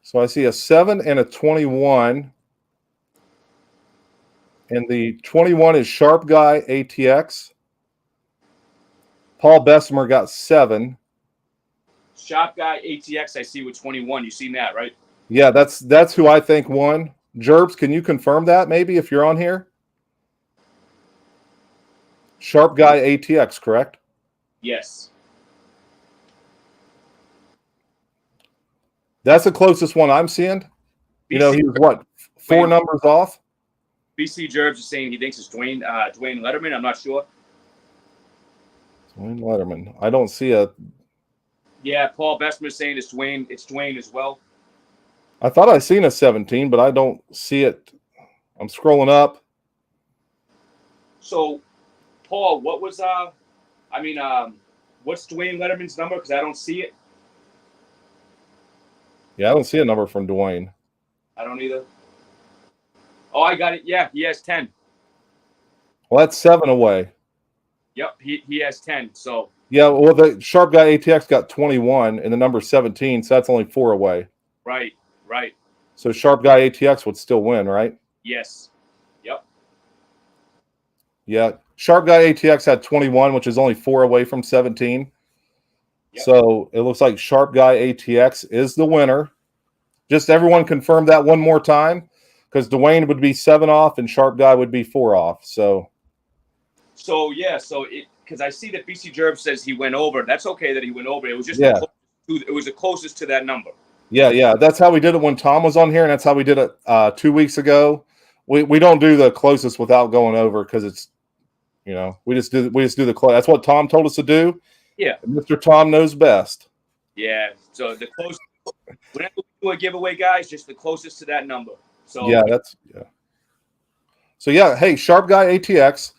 So I see a 7 and a 21. And the 21 is Sharp Guy ATX. Paul Bessemer got 7. Sharp Guy ATX, I see with 21. You seen that, right? Yeah, that's who I think won. Jerbs, can you confirm that maybe if you're on here? Sharp Guy ATX, correct? Yes. That's the closest one I'm seeing. You know, he was what, 4 numbers off? BC Jerbs is saying he thinks it's Dwayne Letterman. I'm not sure. Dwayne Letterman. I don't see a. Yeah, Paul Bessemer is saying it's Dwayne. It's Dwayne as well. I thought I seen a 17, but I don't see it. I'm scrolling up. So, Paul, what's Dwayne Letterman's number? Because I don't see it. Yeah, I don't see a number from Dwayne. I don't either. Oh, I got it. Yeah, he has 10. Well, that's 7 away. Yep, he has 10. So yeah, well, the Sharp Guy ATX got 21 and the number 17, so that's only 4 away. Right. So Sharp Guy ATX would still win, right? Yes. Yep. Yeah, Sharp Guy ATX had 21, which is only 4 away from 17. Yep. So it looks like Sharp Guy ATX is the winner. Just everyone confirm that one more time, because Dwayne would be 7 off and Sharp Guy would be 4 off. So because I see that BC Jerb says he went over. That's okay that he went over. It was just it was the closest to that number. Yeah. That's how we did it when Tom was on here, and that's how we did it 2 weeks ago. We don't do the closest without going over, because it's, you know, we just do the close. That's what Tom told us to do. Yeah. And Mr. Tom knows best. Yeah. So the closest, whenever we do a giveaway, guys, just the closest to that number. So So hey, Sharp Guy ATX,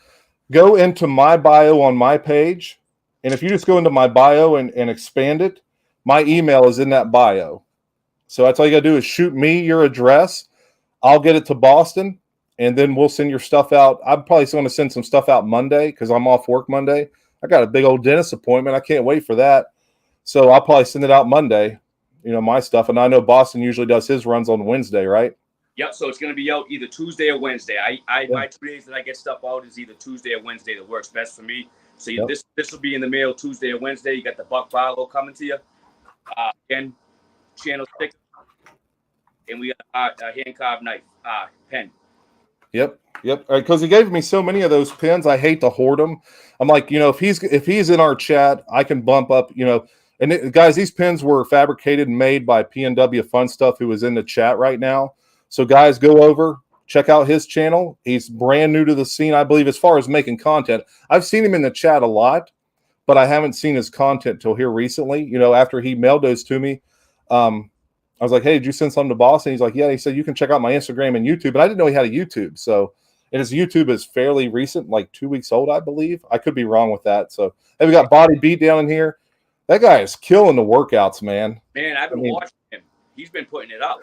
go into my bio on my page, and if you just go into my bio and expand it, my email is in that bio. So that's all you got to do is shoot me your address. I'll get it to Boston, and then we'll send your stuff out. I'm probably going to send some stuff out Monday because I'm off work Monday. I got a big old dentist appointment. I can't wait for that. So I'll probably send it out Monday, you know, my stuff. And I know Boston usually does his runs on Wednesday, right? Yep. So it's going to be out either Tuesday or Wednesday. My 2 days that I get stuff out is either Tuesday or Wednesday. That works best for me. So this will be in the mail Tuesday or Wednesday. You got the Buck Barlow coming to you. Again, channel 6. And we got a hand-carved knife, pen. Yep. Because he gave me so many of those pins, I hate to hoard them. I'm like, you know, if he's in our chat, I can bump up, you know. And guys, these pins were fabricated and made by PNW Fun Stuff, who is in the chat right now. So guys, go over, check out his channel. He's brand new to the scene, I believe, as far as making content. I've seen him in the chat a lot, but I haven't seen his content till here recently. You know, after he mailed those to me, I was like, hey, did you send something to Boston? He's like, yeah. He said, you can check out my Instagram and YouTube. But I didn't know he had a YouTube. So, and his YouTube is fairly recent, like 2 weeks old, I believe. I could be wrong with that. So, hey, we got Body Beat down in here. That guy is killing the workouts, man. Man, I've been watching him. He's been putting it up.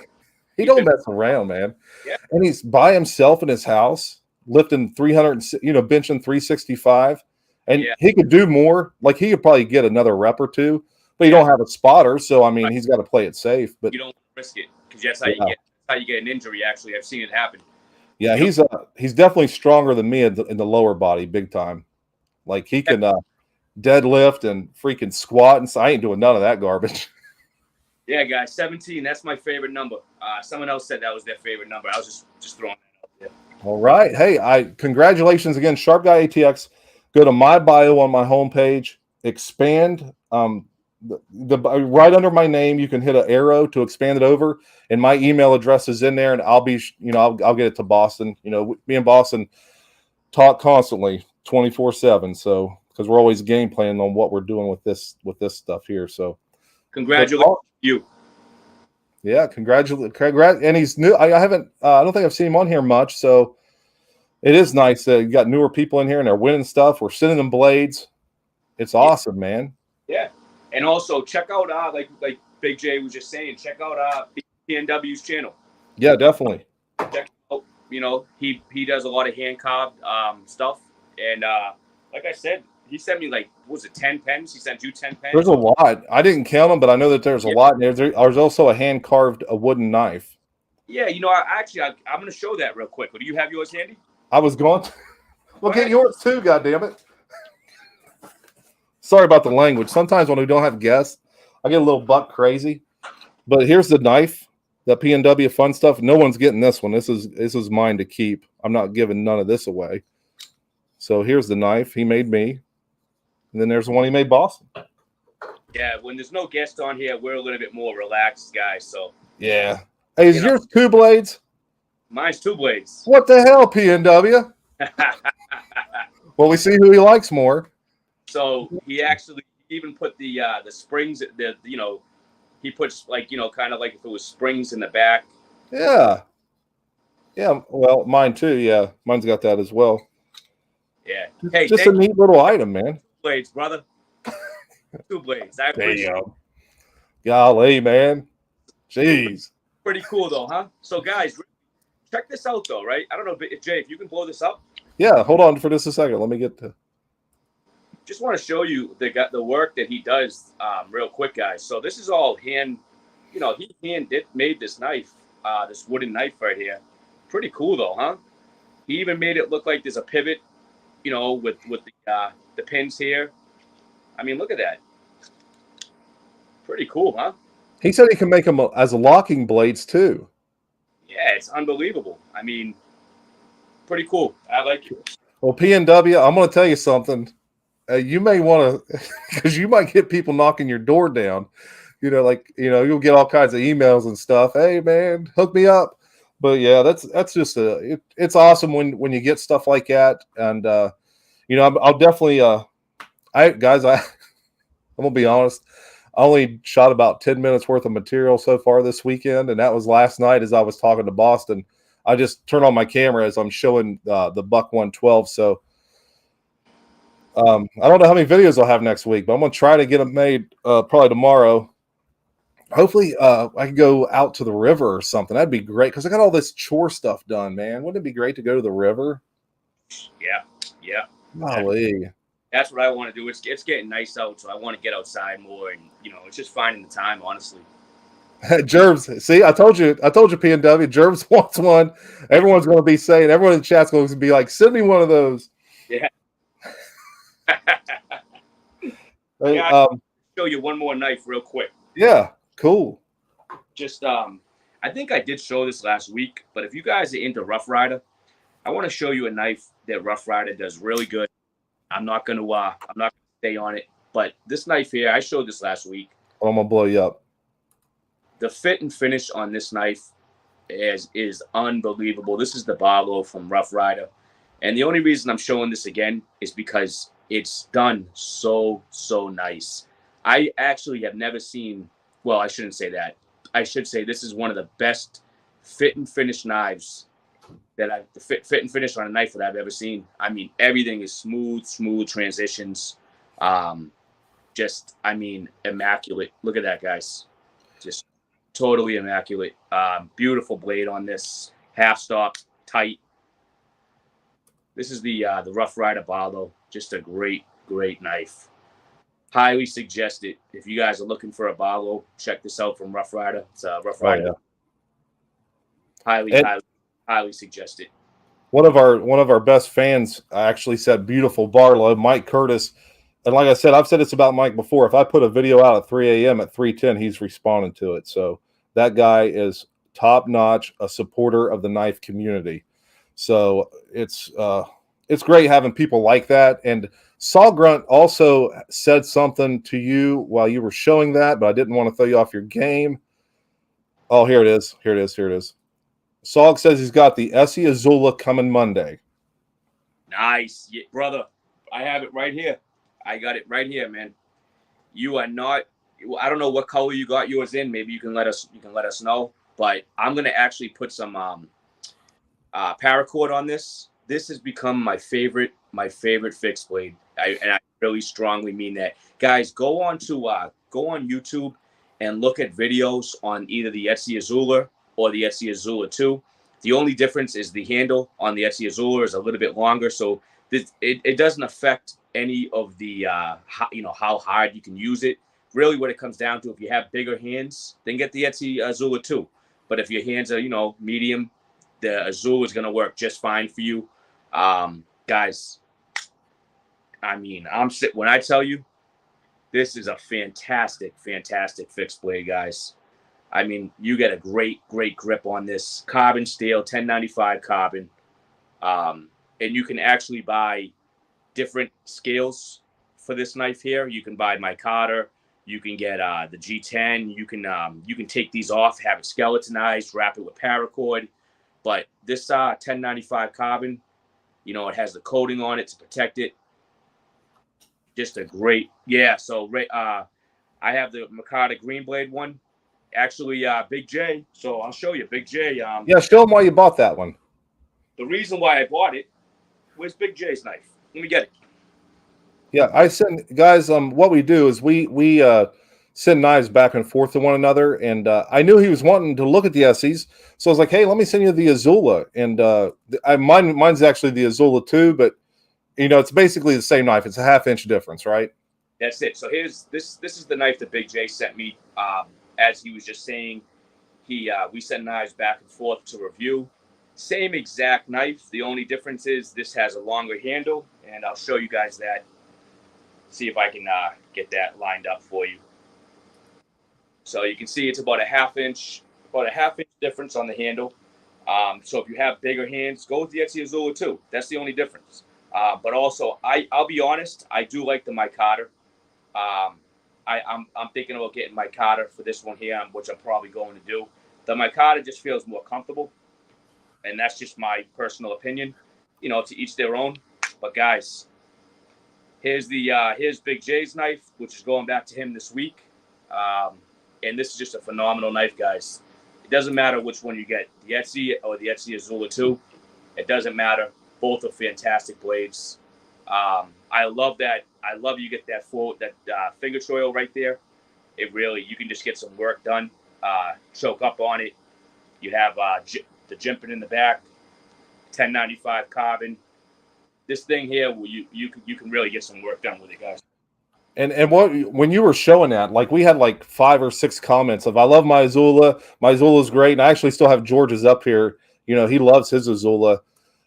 He don't mess around, man. Yeah. And he's by himself in his house, lifting 300, you know, benching 365. And he could do more. Like, he could probably get another rep or two. But you don't have a spotter, so I mean, he's got to play it safe. But you don't risk it, because that's how you get an injury. Actually, I've seen it happen. Yeah, he's definitely stronger than me in the lower body, big time. Like, he can deadlift and freaking squat, and so I ain't doing none of that garbage. Yeah, guys, 17. That's my favorite number. Someone else said that was their favorite number. I was just throwing that out there. All right, hey, congratulations again, Sharp Guy ATX. Go to my bio on my homepage, expand. the right under my name, you can hit an arrow to expand it over, and my email address is in there, and I'll be, I'll get it to Boston. Me and Boston talk constantly, 24/7. So because we're always game planning on what we're doing with this stuff here. So congratulations to you. Yeah, congrats, and he's new. I haven't, I don't think I've seen him on here much, so it is nice that you got newer people in here and they're winning stuff. We're sending them blades. It's awesome, man. Yeah, and also check out like Big J was just saying, check out PNW's channel. Yeah, definitely. Check out, he does a lot of hand carved stuff, and like I said, he sent me like, what was it, 10 pens? He sent you 10 pens. There's a lot. I didn't count them, but I know that there's a lot. There's also a hand carved wooden knife. Yeah, I'm going to show that real quick. Do you have yours handy? I was going to look at yours too. God damn it! Sorry about the language. Sometimes when we don't have guests, I get a little buck crazy. But here's the knife, the PNW fun stuff. No one's getting this one. This is mine to keep. I'm not giving none of this away. So here's the knife he made me. And then there's the one he made Boston. Yeah, when there's no guest on here, we're a little bit more relaxed, guys. So yeah. Hey, is yours 2 blades? Mine's 2 blades. What the hell, PNW? Well, we see who he likes more. So he actually even put the springs, he puts kind of like if it was springs in the back. Yeah. Yeah. Well, mine too. Yeah, mine's got that as well. Yeah. Hey, just a neat little item, man. Blades, brother. 2 blades. I appreciate it. Golly, man. Jeez. Pretty cool though, huh? So guys, check this out though, right? I don't know, Jay, if you can blow this up. Yeah, hold on for just a second. Let me get to. Just want to show you the work that he does, real quick, guys. So this is all hand. He made this knife, this wooden knife right here. Pretty cool though, huh? He even made it look like there's a pivot, with the pins here. I mean, look at that. Pretty cool, huh? He said he can make them as locking blades too. Yeah, it's unbelievable. I mean, pretty cool. I like it. Well, PNW, I'm going to tell you something. You may want to, because you might get people knocking your door down. You'll get all kinds of emails and stuff. Hey, man, hook me up. But yeah, that's just it's awesome when you get stuff like that. And I'll definitely I'm gonna be honest. I only shot about 10 minutes worth of material so far this weekend, and that was last night as I was talking to Boston. I just turn on my camera as I'm showing the Buck 112. So I don't know how many videos I'll have next week, but I'm gonna try to get them made probably tomorrow. Hopefully I can go out to the river or something. That'd be great because I got all this chore stuff done, man. Wouldn't it be great to go to the river? Yeah. Golly. That's what I want to do. It's getting nice out, so I want to get outside more, and it's just finding the time, honestly. Jervs, see, I told you, PNW. Jervs wants one. Everyone's going to be saying, everyone in the chat's going to be like, send me one of those. Yeah. Hey, I'll show you one more knife real quick. Yeah, cool. Just, I think I did show this last week, but if you guys are into Rough Rider, I want to show you a knife that Rough Rider does really good. I'm not gonna stay on it, but this knife here, I showed this last week. I'm gonna blow you up. The fit and finish on this knife is unbelievable. This is the Barlow from Rough Rider, and the only reason I'm showing this again is because it's done so nice. I actually have never seen. Well, I shouldn't say that. I should say this is one of the best fit and finish knives that the fit and finish on a knife that I've ever seen. I mean, everything is smooth transitions. Immaculate. Look at that, guys. Just totally immaculate. Beautiful blade on this. Half stop, tight. This is the Rough Rider Barlow. Just a great knife. Highly suggest it. If you guys are looking for a Barlow, check this out from Rough Rider. It's Rough Rider. Oh, yeah. Highly suggest it. One of our best fans actually said beautiful Barlow, Mike Curtis. And like I said, I've said this about Mike before. If I put a video out at 3 a.m. at 3:10, he's responding to it. So that guy is top notch, a supporter of the knife community. So it's great having people like that. And Saul Grunt also said something to you while you were showing that, but I didn't want to throw you off your game. Oh, here it is. Here it is. Here it is. Saul says he's got the Essie Azula coming Monday. Nice, yeah, brother. I have it right here. I got it right here, man. You are not. I don't know what color you got yours in. Maybe you can let us. You can let us know. But I'm gonna actually put some paracord on this. This has become my favorite fixed blade. And I really strongly mean that. Guys, go on YouTube and look at videos on either the Etsy Azula or the Etsy Azula 2. The only difference is the handle on the Etsy Azula is a little bit longer, so it doesn't affect any of the how hard you can use it. Really, what it comes down to, if you have bigger hands, then get the Etsy Azula 2. But if your hands are medium, the Azul is going to work just fine for you. Guys, I mean, when I tell you, this is a fantastic fixed blade, guys. I mean, you get a great grip on this. Carbon steel, 1095 carbon. And you can actually buy different scales for this knife here. You can buy micarta. You can get the G10. You can take these off, have it skeletonized, wrap it with paracord. But this 1095 carbon, it has the coating on it to protect it. Just a great, yeah. So I have the micarta green blade one. Actually, Big J. So I'll show you, Big J. Yeah, show them why you bought that one. The reason why I bought it was Big J's knife. Let me get it. Yeah, I send guys. What we do is we send knives back and forth to one another, and I knew he was wanting to look at the Essies, so I was like, "Hey, let me send you the Azula." And mine's actually the Azula 2, but it's basically the same knife. It's a half-inch difference, right? That's it. So here's this is the knife that Big J sent me. As he was just saying, we send knives back and forth to review. Same exact knife. The only difference is this has a longer handle, and I'll show you guys that. See if I can get that lined up for you. So you can see it's about a half inch difference on the handle. So if you have bigger hands, go with the Etsy Azula 2. That's the only difference. But also, I'll be honest, I do like the micarta. I'm thinking about getting micarta for this one here, which I'm probably going to do. The micarta just feels more comfortable, and that's just my personal opinion. To each their own. But guys, here's Big J's knife, which is going back to him this week. And this is just a phenomenal knife, guys. It doesn't matter which one you get, the Etsy or the Etsy Azula 2. It doesn't matter. Both are fantastic blades. I love that. I love you get that finger choil right there. You can just get some work done. Choke up on it. You have the jimping in the back, 1095 carbon. This thing here, you can really get some work done with it, guys. And when you were showing that, like we had like 5 or 6 comments of I love my Azula. My Azula's great, and I actually still have George's up here. He loves his Azula.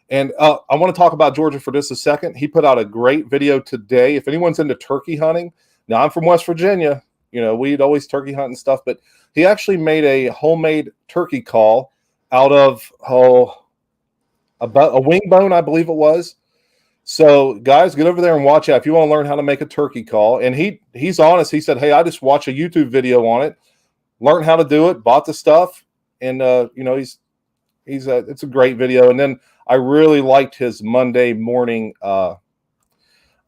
And I want to talk about Georgia for just a second. He put out a great video today. If anyone's into turkey hunting, now I'm from West Virginia. We'd always turkey hunt and stuff, but he actually made a homemade turkey call out of about a wing bone, I believe it was. So guys, get over there and watch out if you want to learn how to make a turkey call. And he's honest. He said, "Hey, I just watched a YouTube video on it, learned how to do it, bought the stuff, and it's a great video." And then I really liked his Monday morning. I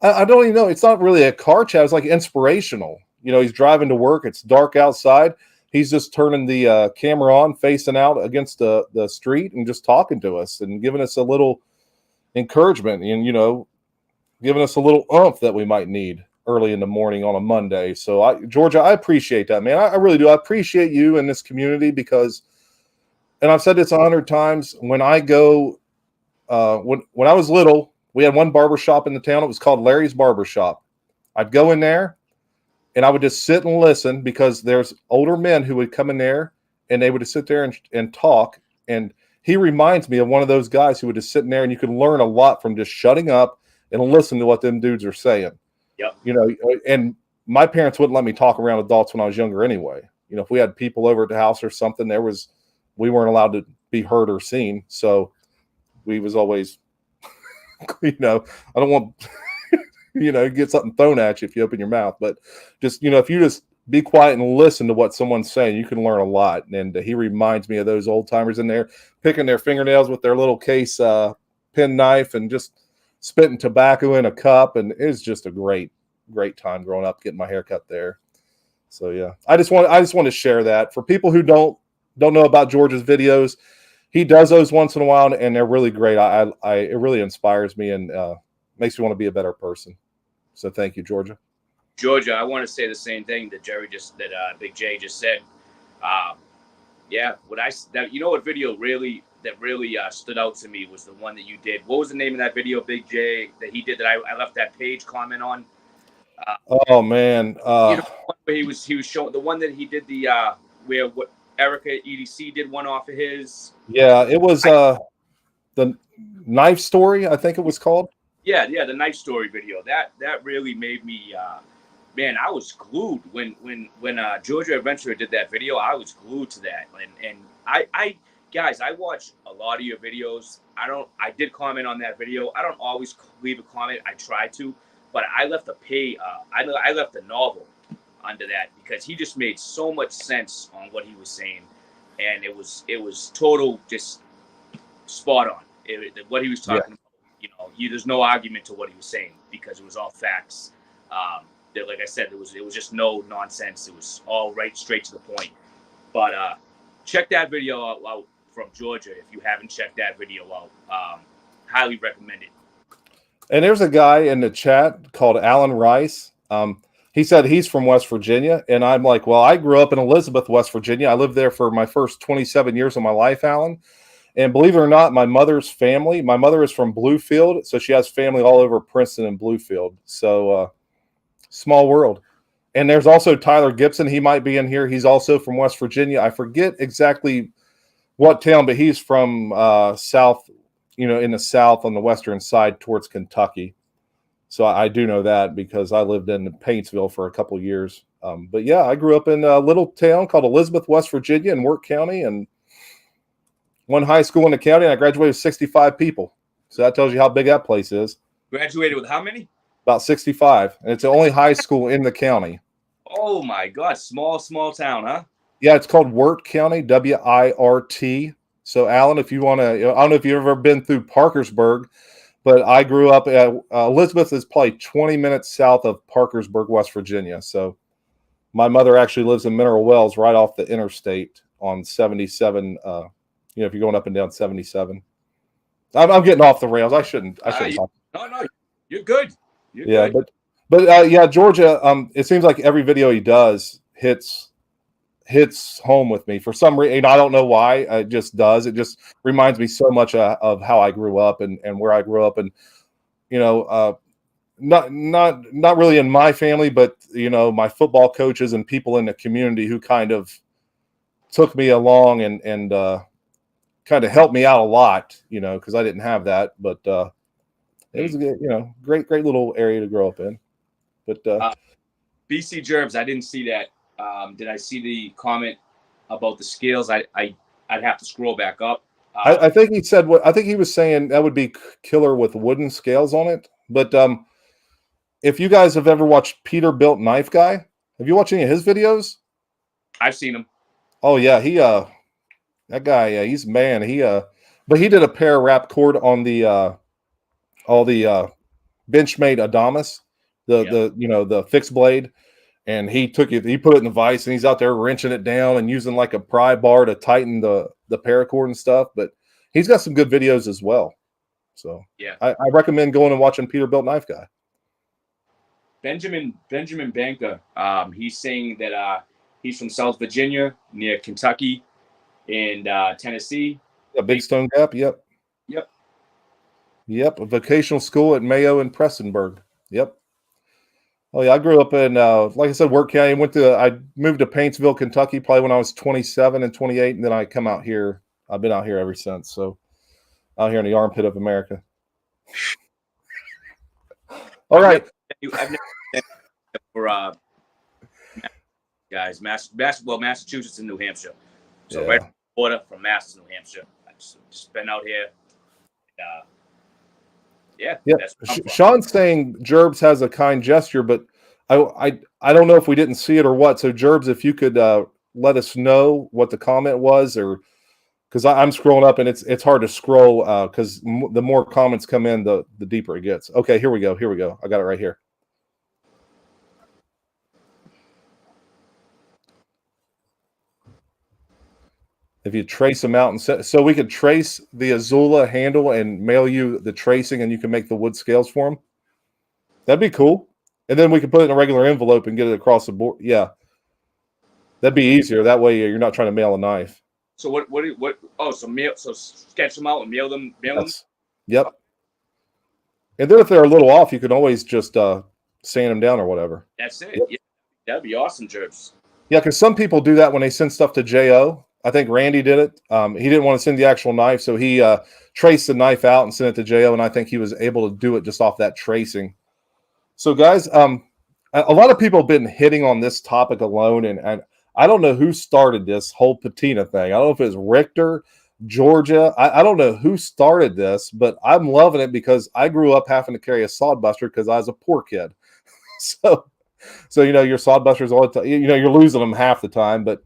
don't even know. It's not really a car chat. It's like inspirational. He's driving to work. It's dark outside. He's just turning the camera on, facing out against the street, and just talking to us and giving us a little encouragement and giving us a little oomph that we might need early in the morning on a Monday. So Georgia, I appreciate that, man. I really do. I appreciate you in this community because, and I've said this 100 times, when I go when I was little, we had one barbershop in the town. It was called Larry's Barbershop. I'd go in there and I would just sit and listen because there's older men who would come in there and they would just sit there and talk. And he reminds me of one of those guys who would just sit in there, and you can learn a lot from just shutting up and listening to what them dudes are saying. Yep. And my parents wouldn't let me talk around adults when I was younger anyway. If we had people over at the house or something, we weren't allowed to be heard or seen. So we was always, I don't want, get something thrown at you if you open your mouth. But just, if you just be quiet and listen to what someone's saying, you can learn a lot. And he reminds me of those old timers in there picking their fingernails with their little case pen knife and just spitting tobacco in a cup. And it was just a great time growing up, getting my hair cut there. So yeah, I just want to share that for people who don't know about George's videos. He does those once in a while, and they're really great. It really inspires me and makes me want to be a better person. So thank you, Georgia. Georgia, I want to say the same thing that Big J just said. Yeah, what video really stood out to me was the one that you did. What was the name of that video, Big J, that he did that I left that page comment on? Oh man, where he was showing the one that he did where what Erica EDC did one off of his. Yeah, it was the knife story, I think it was called. Yeah, the knife story video. That really made me. Man, I was glued when Georgia Adventurer did that video. I was glued to that, and I guys, I watch a lot of your videos. I did comment on that video. I don't always leave a comment. I try to, but I left I left a novel under that because he just made so much sense on what he was saying, and it was total just spot on. What he was talking about, there's no argument to what he was saying because it was all facts. Like I said, it was just no nonsense. It was all straight to the point. But check that video out from Georgia if you haven't checked that video out. Highly recommend it. And there's a guy in the chat called Alan Rice. He said he's from West Virginia, and I'm like, well, I grew up in Elizabeth, West Virginia. I lived there for my first 27 years of my life, Alan. And believe it or not, my mother is from Bluefield, so she has family all over Princeton and Bluefield. So small world. And there's also Tyler Gibson. He might be in here. He's also from West Virginia. I forget exactly what town, but he's from south, in the south on the western side towards Kentucky. So I do know that because I lived in Paintsville for a couple of years. But yeah, I grew up in a little town called Elizabeth, West Virginia in Work County, and one high school in the county, and I graduated with 65 people. So that tells you how big that place is. Graduated with how many? About 65. And it's the only high school in the county. Oh, my God. Small town, huh? Yeah, it's called Wirt County, WIRT. So, Alan, if you want to, I don't know if you've ever been through Parkersburg, but I grew up at Elizabeth is probably 20 minutes south of Parkersburg, West Virginia. So my mother actually lives in Mineral Wells right off the interstate on 77. If you're going up and down 77. I'm getting off the rails. I shouldn't talk. No, you're good. You're good. But Georgia, it seems like every video he does hits home with me for some reason. I don't know why. It just does. It just reminds me so much of how I grew up and where I grew up, and not really in my family, but my football coaches and people in the community who kind of took me along and kind of helped me out a lot, because I didn't have that, but it was a good, great little area to grow up in. But BC Gerbs, I didn't see that. Did I see the comment about the scales? I'd have to scroll back up. I think he said I think he was saying that would be killer with wooden scales on it. But if you guys have ever watched Peterbilt Knife Guy, have you watched any of his videos? I've seen him. Oh yeah, that guy, yeah, he's man. But he did a pair wrap cord on the all the Benchmade Adamas, the fixed blade, and he put it in the vise, and he's out there wrenching it down and using like a pry bar to tighten the paracord and stuff. But he's got some good videos as well. So yeah, I recommend going and watching Peterbilt Knife Guy. Benjamin Banker, he's saying that he's from South Virginia near Kentucky and Tennessee. A Big Stone Gap. Yep. A vocational school at Mayo and Prestonburg. Yep. Oh yeah, I grew up in like I said, Work County. I moved to Paintsville, Kentucky, probably when I was 27 and 28, and then I come out here. I've been out here ever since. So out here in the armpit of America. All right. I've never for guys, Massachusetts and New Hampshire. So right on the border from Mass to New Hampshire. I've just been out here. Yeah. Yeah. That's what I'm from. Sean's saying Gerbs has a kind gesture, but I don't know if we didn't see it or what. So Gerbs, if you could let us know what the comment was, or because I'm scrolling up and it's hard to scroll because the more comments come in, the deeper it gets. Okay, here we go. Here we go. I got it right here. If you trace them out and so we could trace the Azula handle and mail you the tracing, and you can make the wood scales for them. That'd be cool. And then we could put it in a regular envelope and get it across the board. Yeah, that'd be easier. That way, you're not trying to mail a knife. So what? Oh, so sketch them out and mail them. Yes. Yep. And then if they're a little off, you can always just sand them down or whatever. That's it. Yep. Yeah, that'd be awesome, Gerbs. Yeah, because some people do that when they send stuff to Jo. I think Randy did it. He didn't want to send the actual knife, so he traced the knife out and sent it to Jo, and I think he was able to do it just off that tracing. So, guys, a lot of people have been hitting on this topic alone, and I don't know who started this whole patina thing. I don't know if it was Richter, Georgia. I don't know who started this, but I'm loving it because I grew up having to carry a sodbuster because I was a poor kid. So your sodbusters all the time, you're losing them half the time, but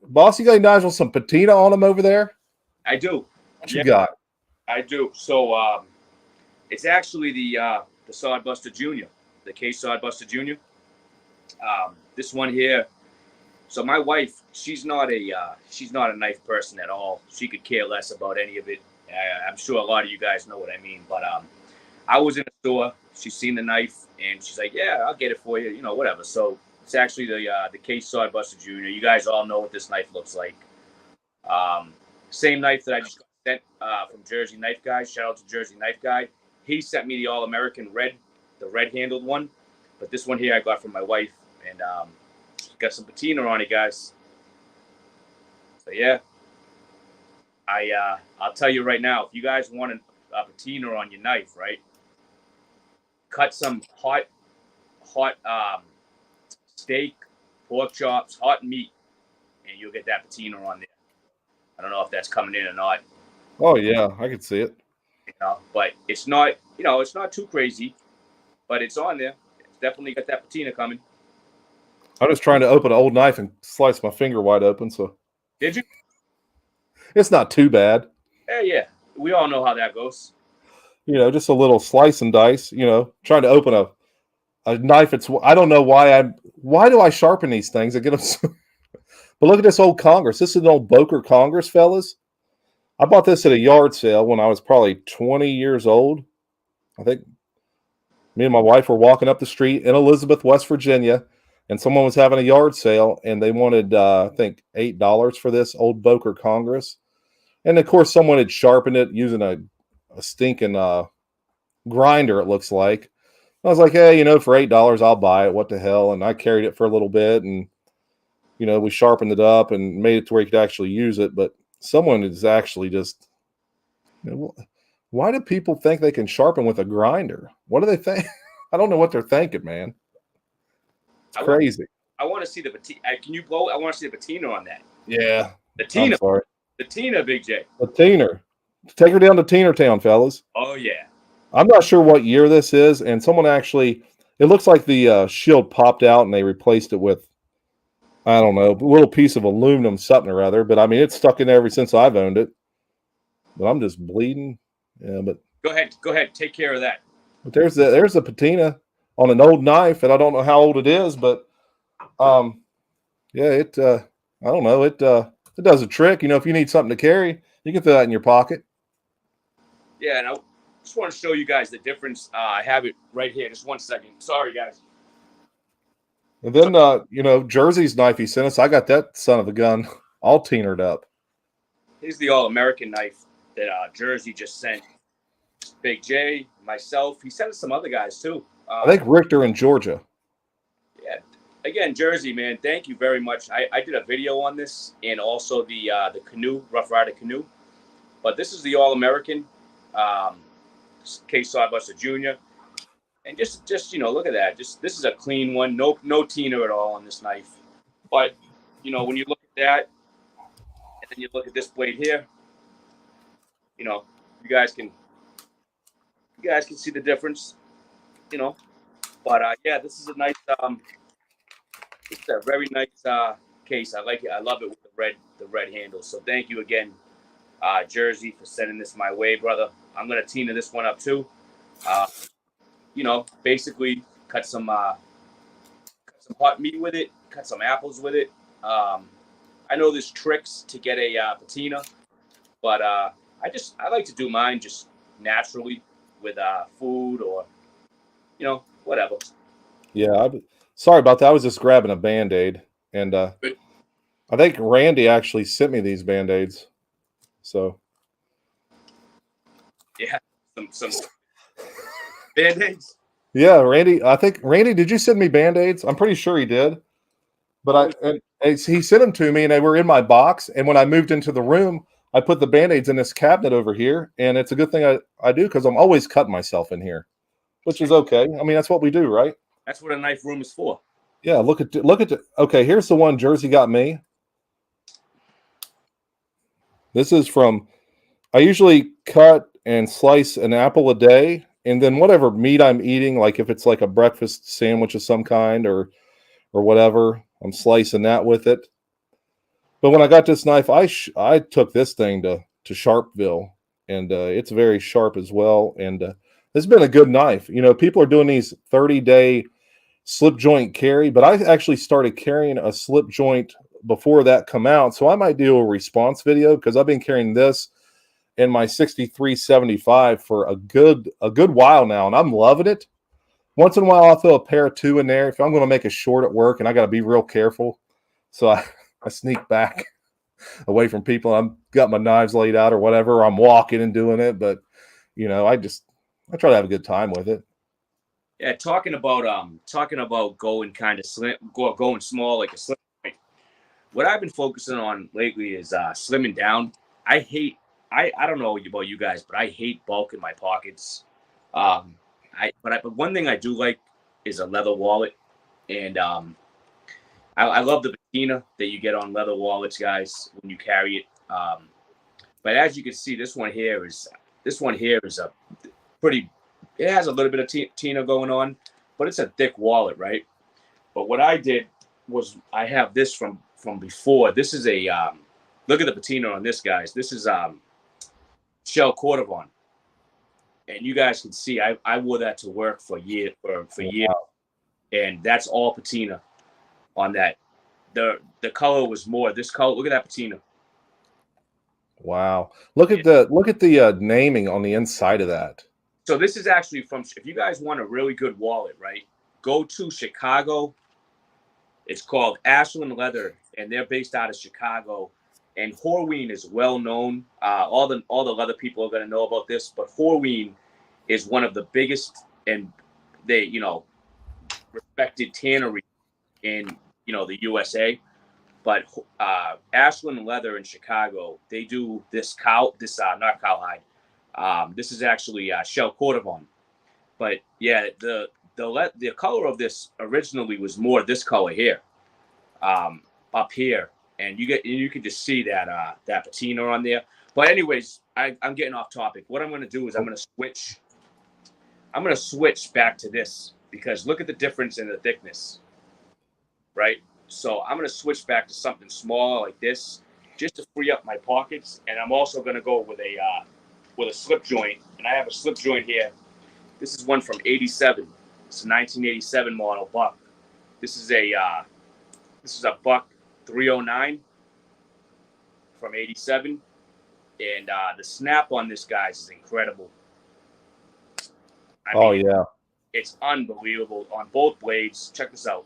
boss, you got any knives with some patina on them over there? I do. What you got? I do. So it's actually the Sodbuster Junior, the Case Sodbuster Junior. This one here. So my wife, she's not a knife person at all. She could care less about any of it. I'm sure a lot of you guys know what I mean. But I was in a store. She's seen the knife, and she's like, "Yeah, I'll get it for you." Whatever. So it's actually the Case Sodbuster Junior. You guys all know what this knife looks like. Same knife that I just got sent from Jersey Knife Guy. Shout out to Jersey Knife Guy. He sent me the All-American red, the red-handled one. But this one here I got from my wife, and got some patina on it, guys. So yeah, I'll tell you right now, if you guys want a patina on your knife, right? Cut some hot steak, pork chops, hot meat, and you'll get that patina on there. I don't know if that's coming in or not. Oh yeah, I can see it. But it's not, it's not too crazy, but it's on there. It's definitely got that patina coming. I'm just trying to open an old knife and slice my finger wide open. So did you? It's not too bad. Yeah. We all know how that goes. Just a little slice and dice. Trying to open a knife. I don't know why do I sharpen these things? I get them. But look at this old Congress. This is an old Boker Congress, fellas. I bought this at a yard sale when I was probably 20 years old. I think me and my wife were walking up the street in Elizabeth, West Virginia, and someone was having a yard sale, and they wanted, I think, $8 for this old Boker Congress. And, of course, someone had sharpened it using a stinking grinder, it looks like. I was like, hey, for $8, I'll buy it. What the hell? And I carried it for a little bit, and, we sharpened it up and made it to where you could actually use it. But someone is actually just, why do people think they can sharpen with a grinder? What do they think? I don't know what they're thinking, man. It's crazy. I want to see the patina. Can you blow? I want to see the patina on that. Yeah. Patina. I'm sorry. Patina, Big J. Patina. Take her down to Teener Town, fellas. Oh, yeah. I'm not sure what year this is, and someone actually, it looks like the shield popped out and they replaced it with, I don't know, a little piece of aluminum something or other. But, I mean, it's stuck in there ever since I've owned it. But I'm just bleeding. Yeah, but Go ahead. Take care of that. But there's the patina on an old knife, and I don't know how old it is, but yeah, I don't know, it does a trick. If you need something to carry, you can throw that in your pocket. Yeah, and I just want to show you guys the difference. I have it right here. Just 1 second. Sorry, guys. And then Jersey's knife he sent us, I got that son of a gun all teenered up. Here's the All-American knife that Jersey just sent. Big J, myself. He sent us some other guys too. I think Richter in Georgia. Yeah. Again, Jersey, man, thank you very much. I did a video on this and also the canoe, Rough Rider canoe. But this is the All-American Case Sodbuster Junior. And just look at that. This is a clean one. No tina at all on this knife. But, when you look at that, and then you look at this blade here, you guys can see the difference, you know. But yeah, this is a nice this is a very nice case. I like it. I love it with the red handle. So thank you again, Jersey, for sending this my way, brother. I'm gonna tina this one up too. You know, basically cut some hot meat with it, cut some apples with it. I know there's tricks to get a patina, but I like to do mine just naturally with food or whatever. Yeah, sorry about that. I was just grabbing a Band-Aid, and I think Randy actually sent me these Band-Aids. So yeah, some Band-Aids. Yeah, Randy. I think Randy, did you send me Band-Aids? I'm pretty sure he did. But he sent them to me, and they were in my box. And when I moved into the room, I put the Band-Aids in this cabinet over here. And it's a good thing I do, because I'm always cutting myself in here, which is okay. I mean, that's what we do, right? That's what a knife room is for. Yeah. Look at okay. Here's the one Jersey got me. This is from. I usually cut and slice an apple a day, and then whatever meat I'm eating, like if it's like a breakfast sandwich of some kind or whatever, I'm slicing that with it. But when I got this knife, I took this thing to Sharpville, and it's very sharp as well. And this has been a good knife. You know, people are doing these 30-day slip joint carry, but I actually started carrying a slip joint before that come out. So I might do a response video, because I've been carrying this in my 6375 for a good while now, and I'm loving it. Once in a while, I'll throw a pair of two in there if I'm going to make a short at work, and I got to be real careful. So I sneak back away from people. I've got my knives laid out or whatever. Or I'm walking and doing it, but you know, I try to have a good time with it. Yeah, talking about going kind of going small like a slim. What I've been focusing on lately is slimming down. I don't know about you guys, but I hate bulk in my pockets. But one thing I do like is a leather wallet, and I love the patina that you get on leather wallets, guys, when you carry it. But as you can see, this one here is a pretty. It has a little bit of patina going on, but it's a thick wallet, right? But what I did was I have this from before. This is a look at the patina on this, guys. This is Shell Cordovon, and you guys can see I wore that to work for years, and that's all patina on that. The color was more this color. Look at that patina. Wow! Look at the naming on the inside of that. So this is actually from. If you guys want a really good wallet, right? Go to Chicago. It's called Ashland Leather, and they're based out of Chicago. And Horween is well known. All the leather people are going to know about this, but Horween is one of the biggest and respected tannery in the USA. But Ashland Leather in Chicago, they do this not cowhide. This is actually Shell Cordovon. But yeah, the color of this originally was more this color here, up here, and you can just see that patina on there. But anyways, I'm getting off topic. What I'm going to do is I'm going to switch back to this, because look at the difference in the thickness, right? So I'm going to switch back to something smaller like this, just to free up my pockets. And I'm also going to go with a slip joint, and I have a slip joint here. This is one from '87. It's a 1987 model buck. This is a buck 309 from '87, and the snap on this, guys, is incredible. I mean, yeah, it's unbelievable on both blades. Check this out.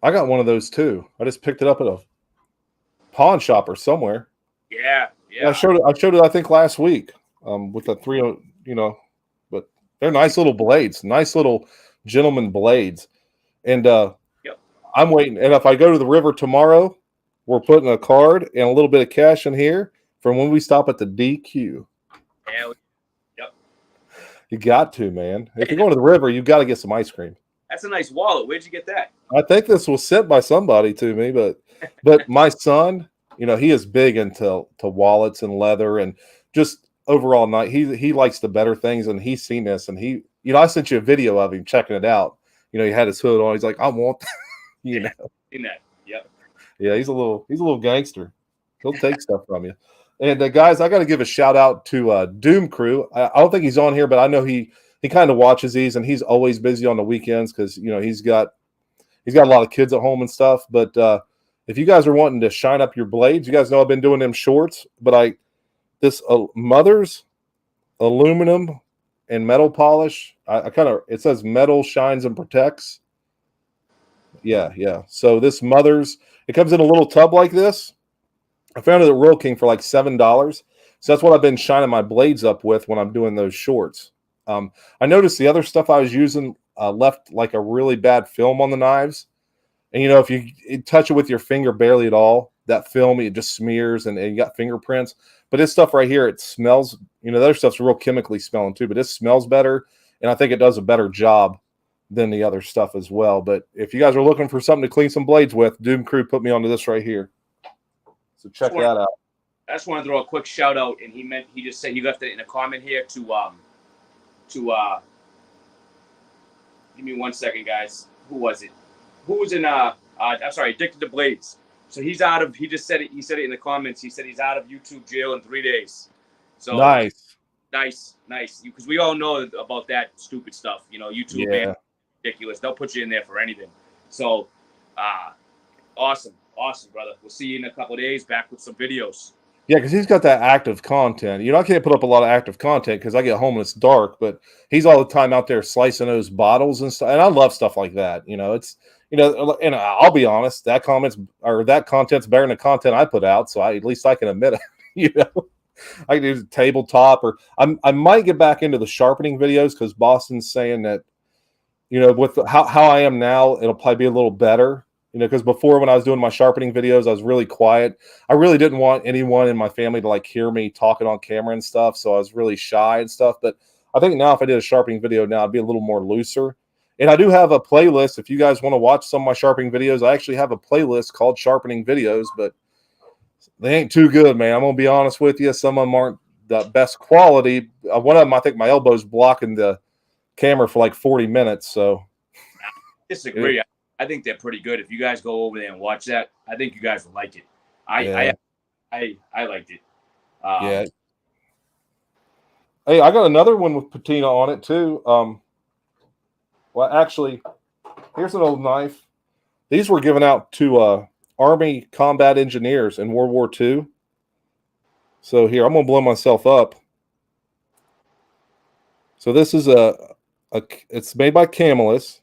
I got one of those too. I just picked it up at a pawn shop or somewhere. Yeah. I showed it I think last week with the 30, but they're nice little blades, nice little gentleman blades. And Yep. I'm waiting. And if I go to the river tomorrow, we're putting a card and a little bit of cash in here from when we stop at the DQ. Yeah. Yep. You got to, man. If you're going to the river, you've got to get some ice cream. That's a nice wallet. Where'd you get that? I think this was sent by somebody to me, but my son, he is big into wallets and leather, and just overall night. He likes the better things, and he's seen this, and he, I sent you a video of him checking it out. He had his hood on. He's like, I want, Seen that. Yep. Yeah, he's a little gangster. He'll take stuff from you. And guys, I got to give a shout out to Doom Crew. I don't think he's on here, but I know he kind of watches these, and he's always busy on the weekends because he's got a lot of kids at home and stuff. But if you guys are wanting to shine up your blades, you guys know I've been doing them shorts. But this Mother's aluminum and metal polish. It says metal shines and protects. Yeah. So this Mother's, it comes in a little tub like this. I found it at Rural King for like $7. So that's what I've been shining my blades up with when I'm doing those shorts. I noticed the other stuff I was using left like a really bad film on the knives. And, if you touch it with your finger barely at all, that film, it just smears and you got fingerprints. But this stuff right here, it smells, the other stuff's real chemically smelling too, but this smells better. And I think it does a better job than the other stuff as well. But if you guys are looking for something to clean some blades with, Doom Crew put me onto this right here. So check that out. I just want to throw a quick shout out, and he just said he left it in a comment here to give me 1 second, guys. Who was it? Who was in I'm sorry, Addicted to Blades. So he just said it. He said it in the comments. He said he's out of YouTube jail in 3 days. So nice. Because we all know about that stupid stuff. YouTube, man, ridiculous. They'll put you in there for anything. So, awesome, brother. We'll see you in a couple of days back with some videos. Yeah, because he's got that active content. I can't put up a lot of active content because I get home and it's dark, but he's all the time out there slicing those bottles and stuff. And I love stuff like that. It's, and I'll be honest, that content's better than the content I put out. So at least I can admit it, I can do tabletop, or I might get back into the sharpening videos because Boston's saying that, with how I am now, it'll probably be a little better. Because before, when I was doing my sharpening videos, I was really quiet. I really didn't want anyone in my family to hear me talking on camera and stuff. So I was really shy and stuff. But I think now if I did a sharpening video now, I'd be a little more looser. And I do have a playlist. If you guys want to watch some of my sharpening videos, I actually have a playlist called Sharpening Videos, but they ain't too good, man. I'm going to be honest with you. Some of them aren't the best quality. One of them, I think my elbow's blocking the camera for 40 minutes. So I disagree. I think they're pretty good. If you guys go over there and watch that, I think you guys will like it. I liked it. Yeah. Hey, I got another one with patina on it too. Well, actually, here's an old knife. These were given out to Army combat engineers in World War II. So here, I'm gonna blow myself up. So this is it's made by Camelus.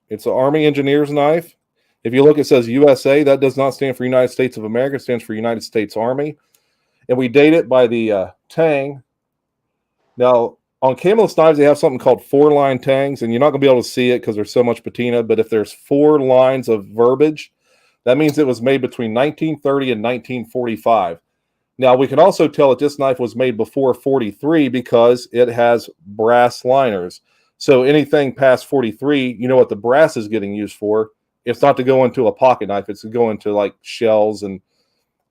It's an Army engineer's knife. If you look, it says USA. That does not stand for United States of America. It stands for United States Army. And we date it by the tang. Now, on Camelus knives, they have something called 4-line tangs, and you're not going to be able to see it because there's so much patina. But if there's 4 lines of verbiage, that means it was made between 1930 and 1945. Now, we can also tell that this knife was made before 43 because it has brass liners. So anything past 43, you know what the brass is getting used for. It's not to go into a pocket knife. It's to go into shells and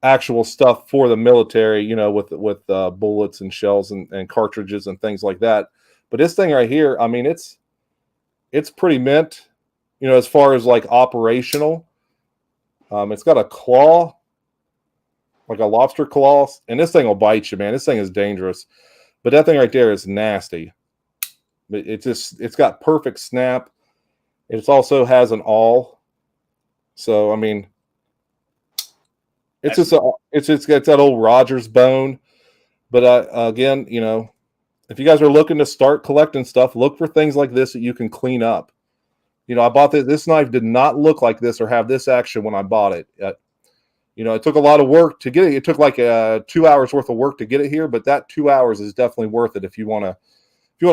actual stuff for the military, with bullets and shells and cartridges and things like that. But this thing right here, I mean, it's pretty mint, as far as operational. It's got a claw, like a lobster claw, and this thing will bite you, man. This thing is dangerous. But that thing right there is nasty. It's got perfect snap. It also has an awl. So I mean, it's got that old Rogers bone. But again, if you guys are looking to start collecting stuff, look for things like this that you can clean up. I bought this knife did not look like this or have this action when I bought it. It took a lot of work to get it. It took 2 hours worth of work to get it here, but that 2 hours is definitely worth it if you want to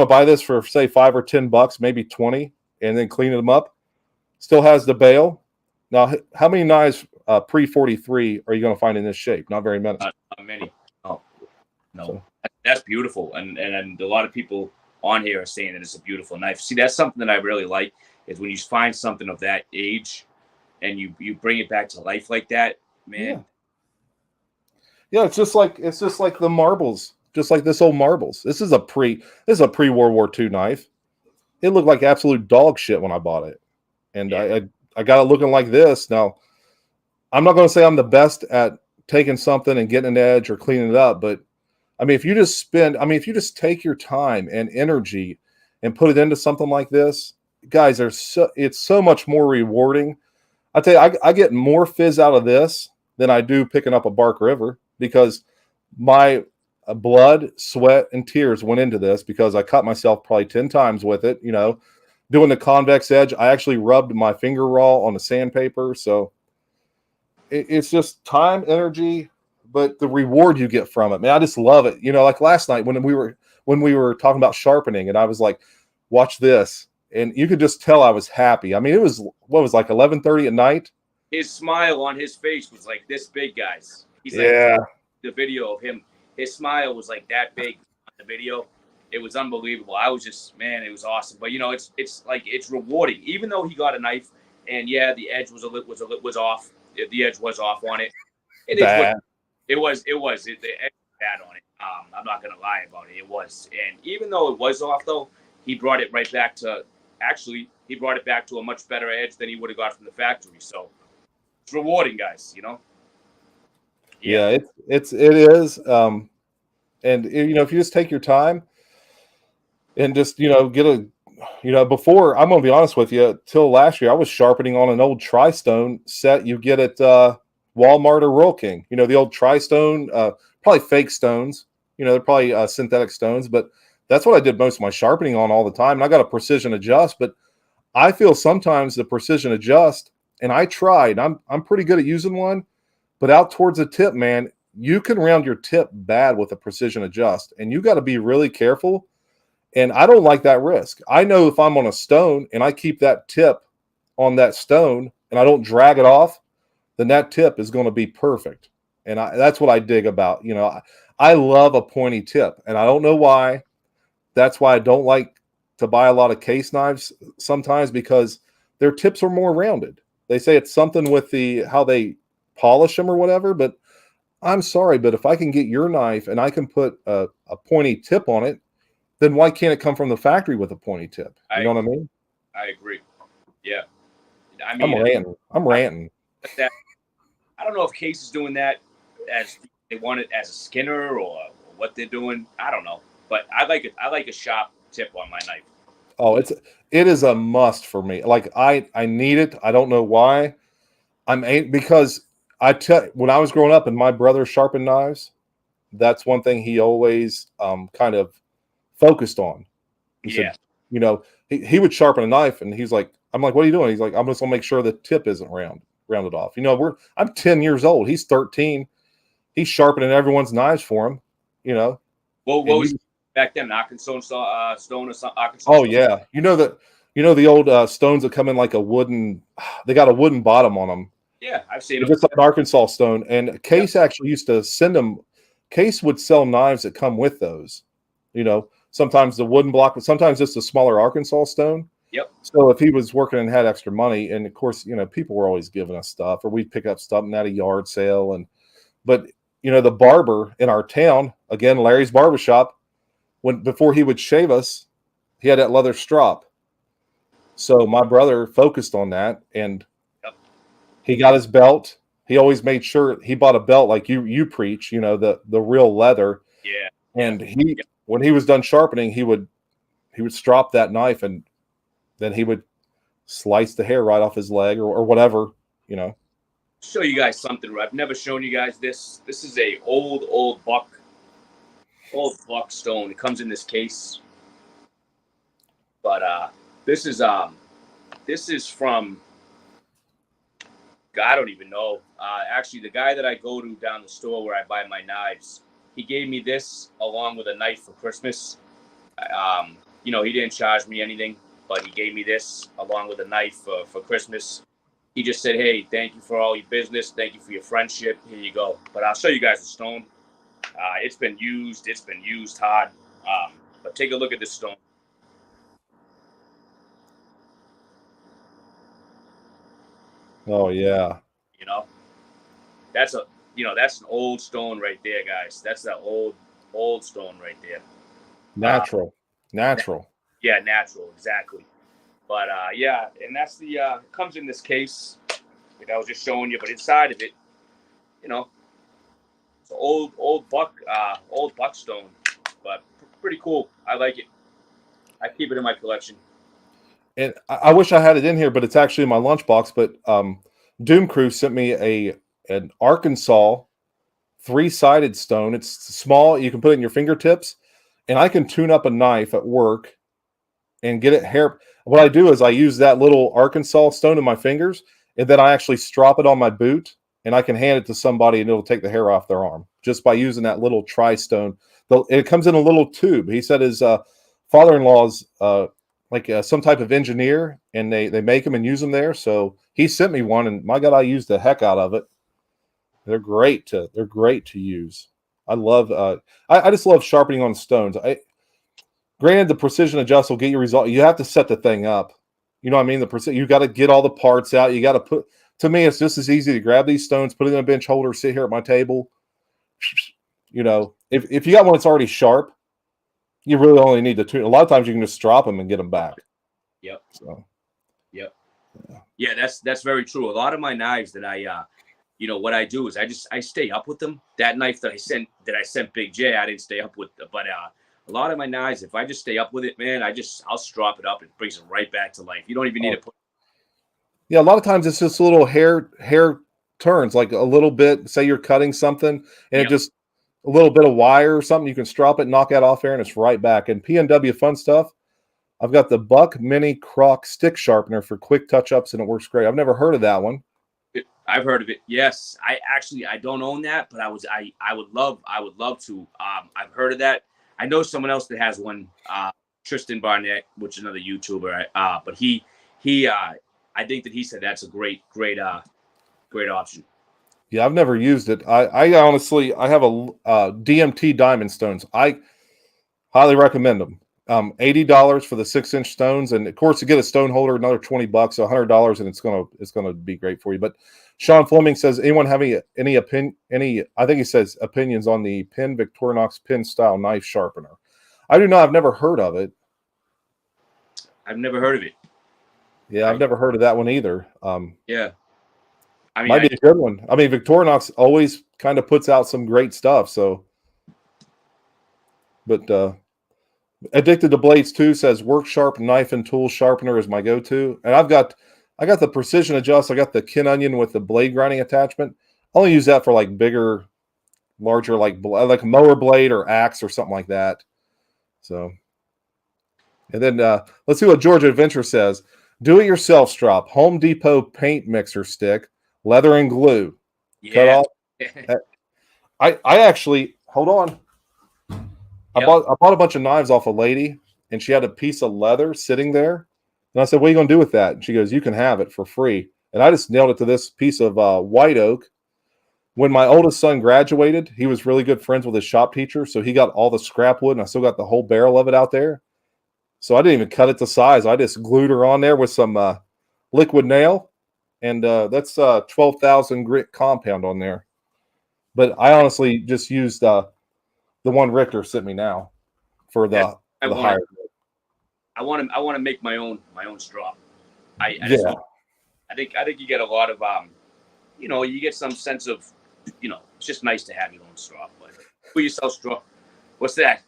buy this for say $5 or $10, maybe 20, and then clean them up. Still has the bail. Now, how many knives pre-43 are you going to find in this shape? Not very many. Not many. Oh, no. So. That's beautiful, and a lot of people on here are saying that it's a beautiful knife. See, that's something that I really like is when you find something of that age, and you bring it back to life like that, man. Yeah, it's just like the marbles. just like this old marbles. This is a pre-World War II knife. It looked like absolute dog shit when I bought it, and I got it looking like this. Now, I'm not going to say I'm the best at taking something and getting an edge or cleaning it up, but I mean, if you just take your time and energy and put it into something like this, guys, it's so much more rewarding. I tell you, I get more fizz out of this than I do picking up a Bark River, because my blood, sweat, and tears went into this, because I cut myself probably 10 times with it, doing the convex edge. I actually rubbed my finger raw on the sandpaper. So it's just time, energy, but the reward you get from it, man, I just love it. Like last night when we were talking about sharpening, and I was like, watch this. And you could just tell I was happy. I mean, it was, what was, like 11:30 at night. His smile on his face was like this big, guys. He's Yeah. like, the video of him, his smile was like that big on the video. It was unbelievable. I was just, man, it was awesome. But it's like, it's rewarding, even though he got a knife, and yeah, the edge was off. The edge was off on it. It is what it was. The edge was bad on it. I'm not gonna lie about it. It was, and even though it was off, though, he brought it right back to. Actually, he brought it back to a much better edge than he would have got from the factory. So it's rewarding, guys. Yeah, it is. And if you just take your time and just get before, I'm gonna be honest with you, till last year I was sharpening on an old Tri-Stone set you get at Walmart or Royal King. The old Tri-Stone, probably fake stones. They're probably synthetic stones, but that's what I did most of my sharpening on all the time. And I got a precision adjust, but I feel sometimes the precision adjust, and I tried. I'm pretty good at using one, but out towards the tip, man, you can round your tip bad with a precision adjust, and you got to be really careful. And I don't like that risk. I know if I'm on a stone and I keep that tip on that stone and I don't drag it off, then that tip is going to be perfect. And that's what I dig about. I love a pointy tip, and I don't know why. That's why I don't like to buy a lot of case knives sometimes, because their tips are more rounded. They say it's something with how they polish them or whatever, but I'm sorry, but if I can get your knife and I can put a pointy tip on it, then why can't it come from the factory with a pointy tip? You know what I mean? I agree. Yeah. I mean, I'm ranting. I don't know if Case is doing that as they want it as a skinner or what they're doing. I don't know, but I like it. I like a sharp tip on my knife. Oh, it is a must for me. Like I need it. I don't know why. Because when I was growing up and my brother sharpened knives, that's one thing he always kind of focused on. He said, he would sharpen a knife, and he's like, I'm like, what are you doing? He's like, I'm just gonna make sure the tip isn't rounded off. I'm 10 years old. He's 13. He's sharpening everyone's knives for him. Well, what was back then? Arkansas stone or something? Arkansas oh stone? yeah, the old stones that come in like a wooden. They got a wooden bottom on them. Yeah, I've seen them. Just like an Arkansas stone. And Case actually used to send them. Case would sell knives that come with those. Sometimes the wooden block, but sometimes it's a smaller Arkansas stone. Yep. So if he was working and had extra money, and of course, people were always giving us stuff, or we'd pick up something at a yard sale. But the barber in our town, again, Larry's barbershop, before he would shave us, he had that leather strop. So my brother focused on that, and he got his belt. He always made sure he bought a belt like you preach, the real leather. Yeah. And when he was done sharpening, he would strop that knife, and then he would slice the hair right off his leg or whatever, Show you guys something. I've never shown you guys this. This is a old buck stone. It comes in this case. But this is from, I don't even know. Actually, the guy that I go to down the store where I buy my knives, he gave me this along with a knife for Christmas. He didn't charge me anything, but he gave me this along with a knife for Christmas. He just said, hey, thank you for all your business. Thank you for your friendship. Here you go. But I'll show you guys the stone. It's been used. It's been used hard. But take a look at this stone. Oh yeah. That's an old stone right there, guys. That's that old stone right there. Natural. Yeah, natural, exactly. But yeah, and that's the it comes in this case, like I was just showing you. But inside of it, you know, it's old buckstone, but pretty cool. I like it. I keep it in my collection. And I wish I had it in here, but it's actually in my lunchbox. But Doom Crew sent me an Arkansas 3-sided stone. It's small. You can put it in your fingertips, and I can tune up a knife at work and get it hair. What I do is I use that little Arkansas stone in my fingers, and then I actually strop it on my boot, and I can hand it to somebody, and it'll take the hair off their arm just by using that little tri-stone. It comes in a little tube. He said his father-in-law's some type of engineer, and they make them and use them there. So he sent me one, and my God, I used the heck out of it. They're great to use. I love I just love sharpening on stones. Granted, the precision adjust will get you result. You have to set the thing up. You know what I mean? You got to get all the parts out. You got to put. To me, it's just as easy to grab these stones, put it in a bench holder, sit here at my table. You know, if you got one that's already sharp, you really only need to tune. A lot of times you can just drop them and get them back. Yep. So. Yep. Yeah, that's very true. A lot of my knives that I what I do is I stay up with them. That knife that I sent Big J, I didn't stay up with, but a lot of my knives, if I just stay up with it, man, I'll strop it up. It brings it right back to life. You don't even need to put. Yeah, a lot of times it's just little hair turns, like a little bit. Say you're cutting something, and it just a little bit of wire or something. You can strop it, knock that off there, and it's right back. And PNW fun stuff. I've got the Buck Mini Croc stick sharpener for quick touch-ups, and it works great. I've never heard of that one. I've heard of it. Yes, I don't own that, but I would love to. I've heard of that. I know someone else that has one, Tristan Barnett, which is another YouTuber. But he I think that he said that's a great option. Yeah, I've never used it. I honestly, I have a DMT Diamond Stones. I highly recommend them. $80 for the 6-inch stones, and of course to get a stone holder, another $20, so $100, and it's gonna be great for you. But Sean Fleming says, anyone having any opinion? I think he says opinions on the Penn Victorinox pin style knife sharpener. I do not. I've never heard of it. I've never heard of it. Yeah, I've never heard of that one either. Yeah. I mean, might be a good one. I mean, Victorinox always kind of puts out some great stuff. So, but Addicted to Blades 2 says Work Sharp knife and tool sharpener is my go-to, and I got the Precision Adjust. I got the Kin Onion with the blade grinding attachment. I only use that for like bigger, larger, like a mower blade or axe or something like that. So, and then let's see what Georgia Adventure says. Do-it-yourself strop, Home Depot paint mixer stick, leather and glue. Yeah. Cut off. I actually, hold on. I bought a bunch of knives off a lady, and she had a piece of leather sitting there. And I said, what are you going to do with that? And she goes, you can have it for free. And I just nailed it to this piece of white oak. When my oldest son graduated, he was really good friends with his shop teacher, so he got all the scrap wood, and I still got the whole barrel of it out there. So I didn't even cut it to size. I just glued her on there with some liquid nail, and that's 12,000 grit compound on there. But I honestly just used the one Richter sent me now for the higher. I want to make my own straw. I think you get a lot of you get some sense of it's just nice to have your own straw. But for yourself straw, what's that?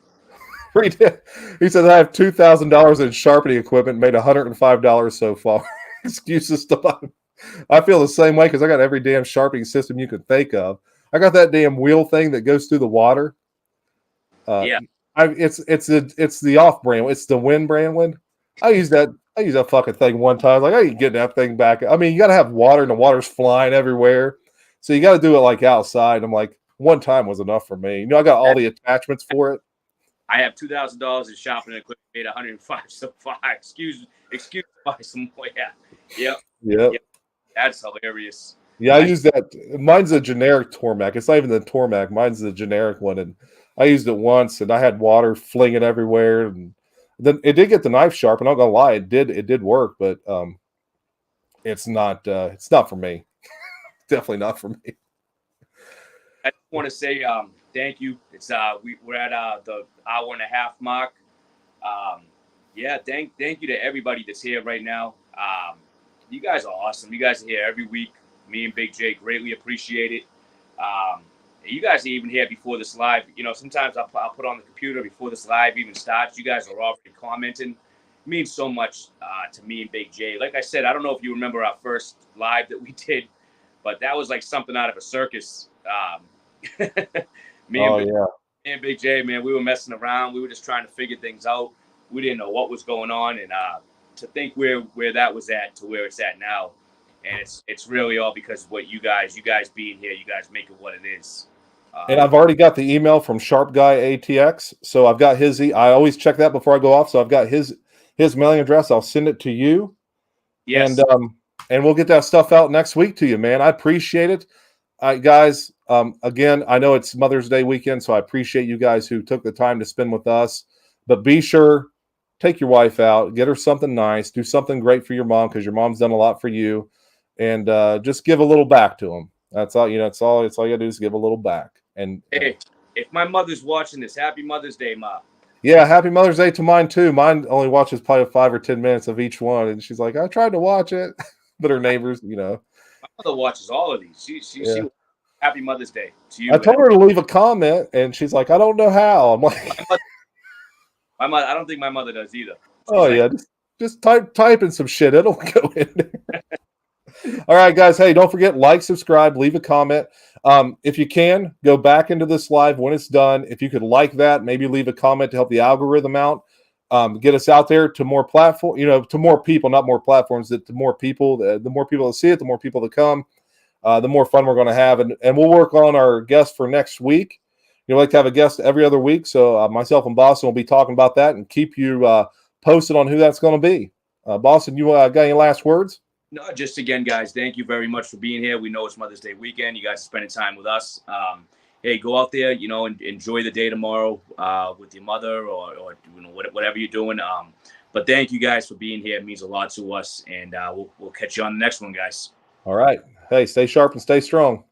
He says I have $2,000 in sharpening equipment, made $105 so far. Excuses to buy. I feel the same way because I got every damn sharpening system you could think of. I got that damn wheel thing that goes through the water. It's the off brand. It's the Win brand one. I use that fucking thing one time. Like I ain't getting that thing back. I mean, you got to have water, and the water's flying everywhere, so you got to do it like outside. I'm like, one time was enough for me. I got all the attachments for it. I have $2,000 in shopping equipment, made 105 so far. Excuse me, buy some more. Yeah. Yep. That's hilarious. Yeah, I use that. Mine's a generic Tormac. It's not even the Tormac. Mine's the generic one, and I used it once, and I had water flinging everywhere, and then it did get the knife sharp. And I'm not gonna lie, it did work, but it's not for me. Definitely not for me. I want to say thank you. It's we're at the hour-and-a-half mark. Yeah, thank you to everybody that's here right now. You guys are awesome. You guys are here every week. Me and Big J greatly appreciate it. You guys are even here before this live. You know, sometimes I'll put on the computer before this live even starts. You guys are already commenting. It means so much to me and Big J. Like I said, I don't know if you remember our first live that we did, but that was like something out of a circus. Me and Big J, man, we were messing around. We were just trying to figure things out. We didn't know what was going on, and to think where that was at to where it's at now, and it's really all because of what you guys being here, you guys make it what it is. And I've already got the email from Sharp Guy ATX, so I've got his. I always check that before I go off, so I've got his mailing address. I'll send it to you. Yes. And we'll get that stuff out next week to you, man. I appreciate it. Guys, again, I know it's Mother's Day weekend, so I appreciate you guys who took the time to spend with us. But be sure, take your wife out, get her something nice, do something great for your mom because your mom's done a lot for you, and just give a little back to them. That's all. You know, it's all you gotta do is give a little back. And hey, if my mother's watching this, happy Mother's Day, Ma. Yeah, happy Mother's Day to mine too. Mine only watches probably 5 or 10 minutes of each one, and she's like, "I tried to watch it," but her neighbors, you know. My mother watches all of these. She happy Mother's Day to you. I told her to leave a comment, and she's like, "I don't know how." I'm like, my mother. I don't think my mother does either. She's just type in some shit. It'll go in there. All right, guys. Hey, don't forget, like, subscribe, leave a comment. If you can, go back into this live when it's done. If you could like that, maybe leave a comment to help the algorithm out. Get us out there to more platform, to more people, not more platforms, to more people. The more people that see it, the more people that come, the more fun we're going to have. And we'll work on our guest for next week. You like to have a guest every other week. So myself and Boston will be talking about that and keep you posted on who that's going to be. Boston, you got any last words? No, just again, guys, thank you very much for being here. We know it's Mother's Day weekend. You guys are spending time with us. Hey, go out there, and enjoy the day tomorrow with your mother or whatever you're doing. But thank you guys for being here. It means a lot to us, and we'll catch you on the next one, guys. All right. Hey, stay sharp and stay strong.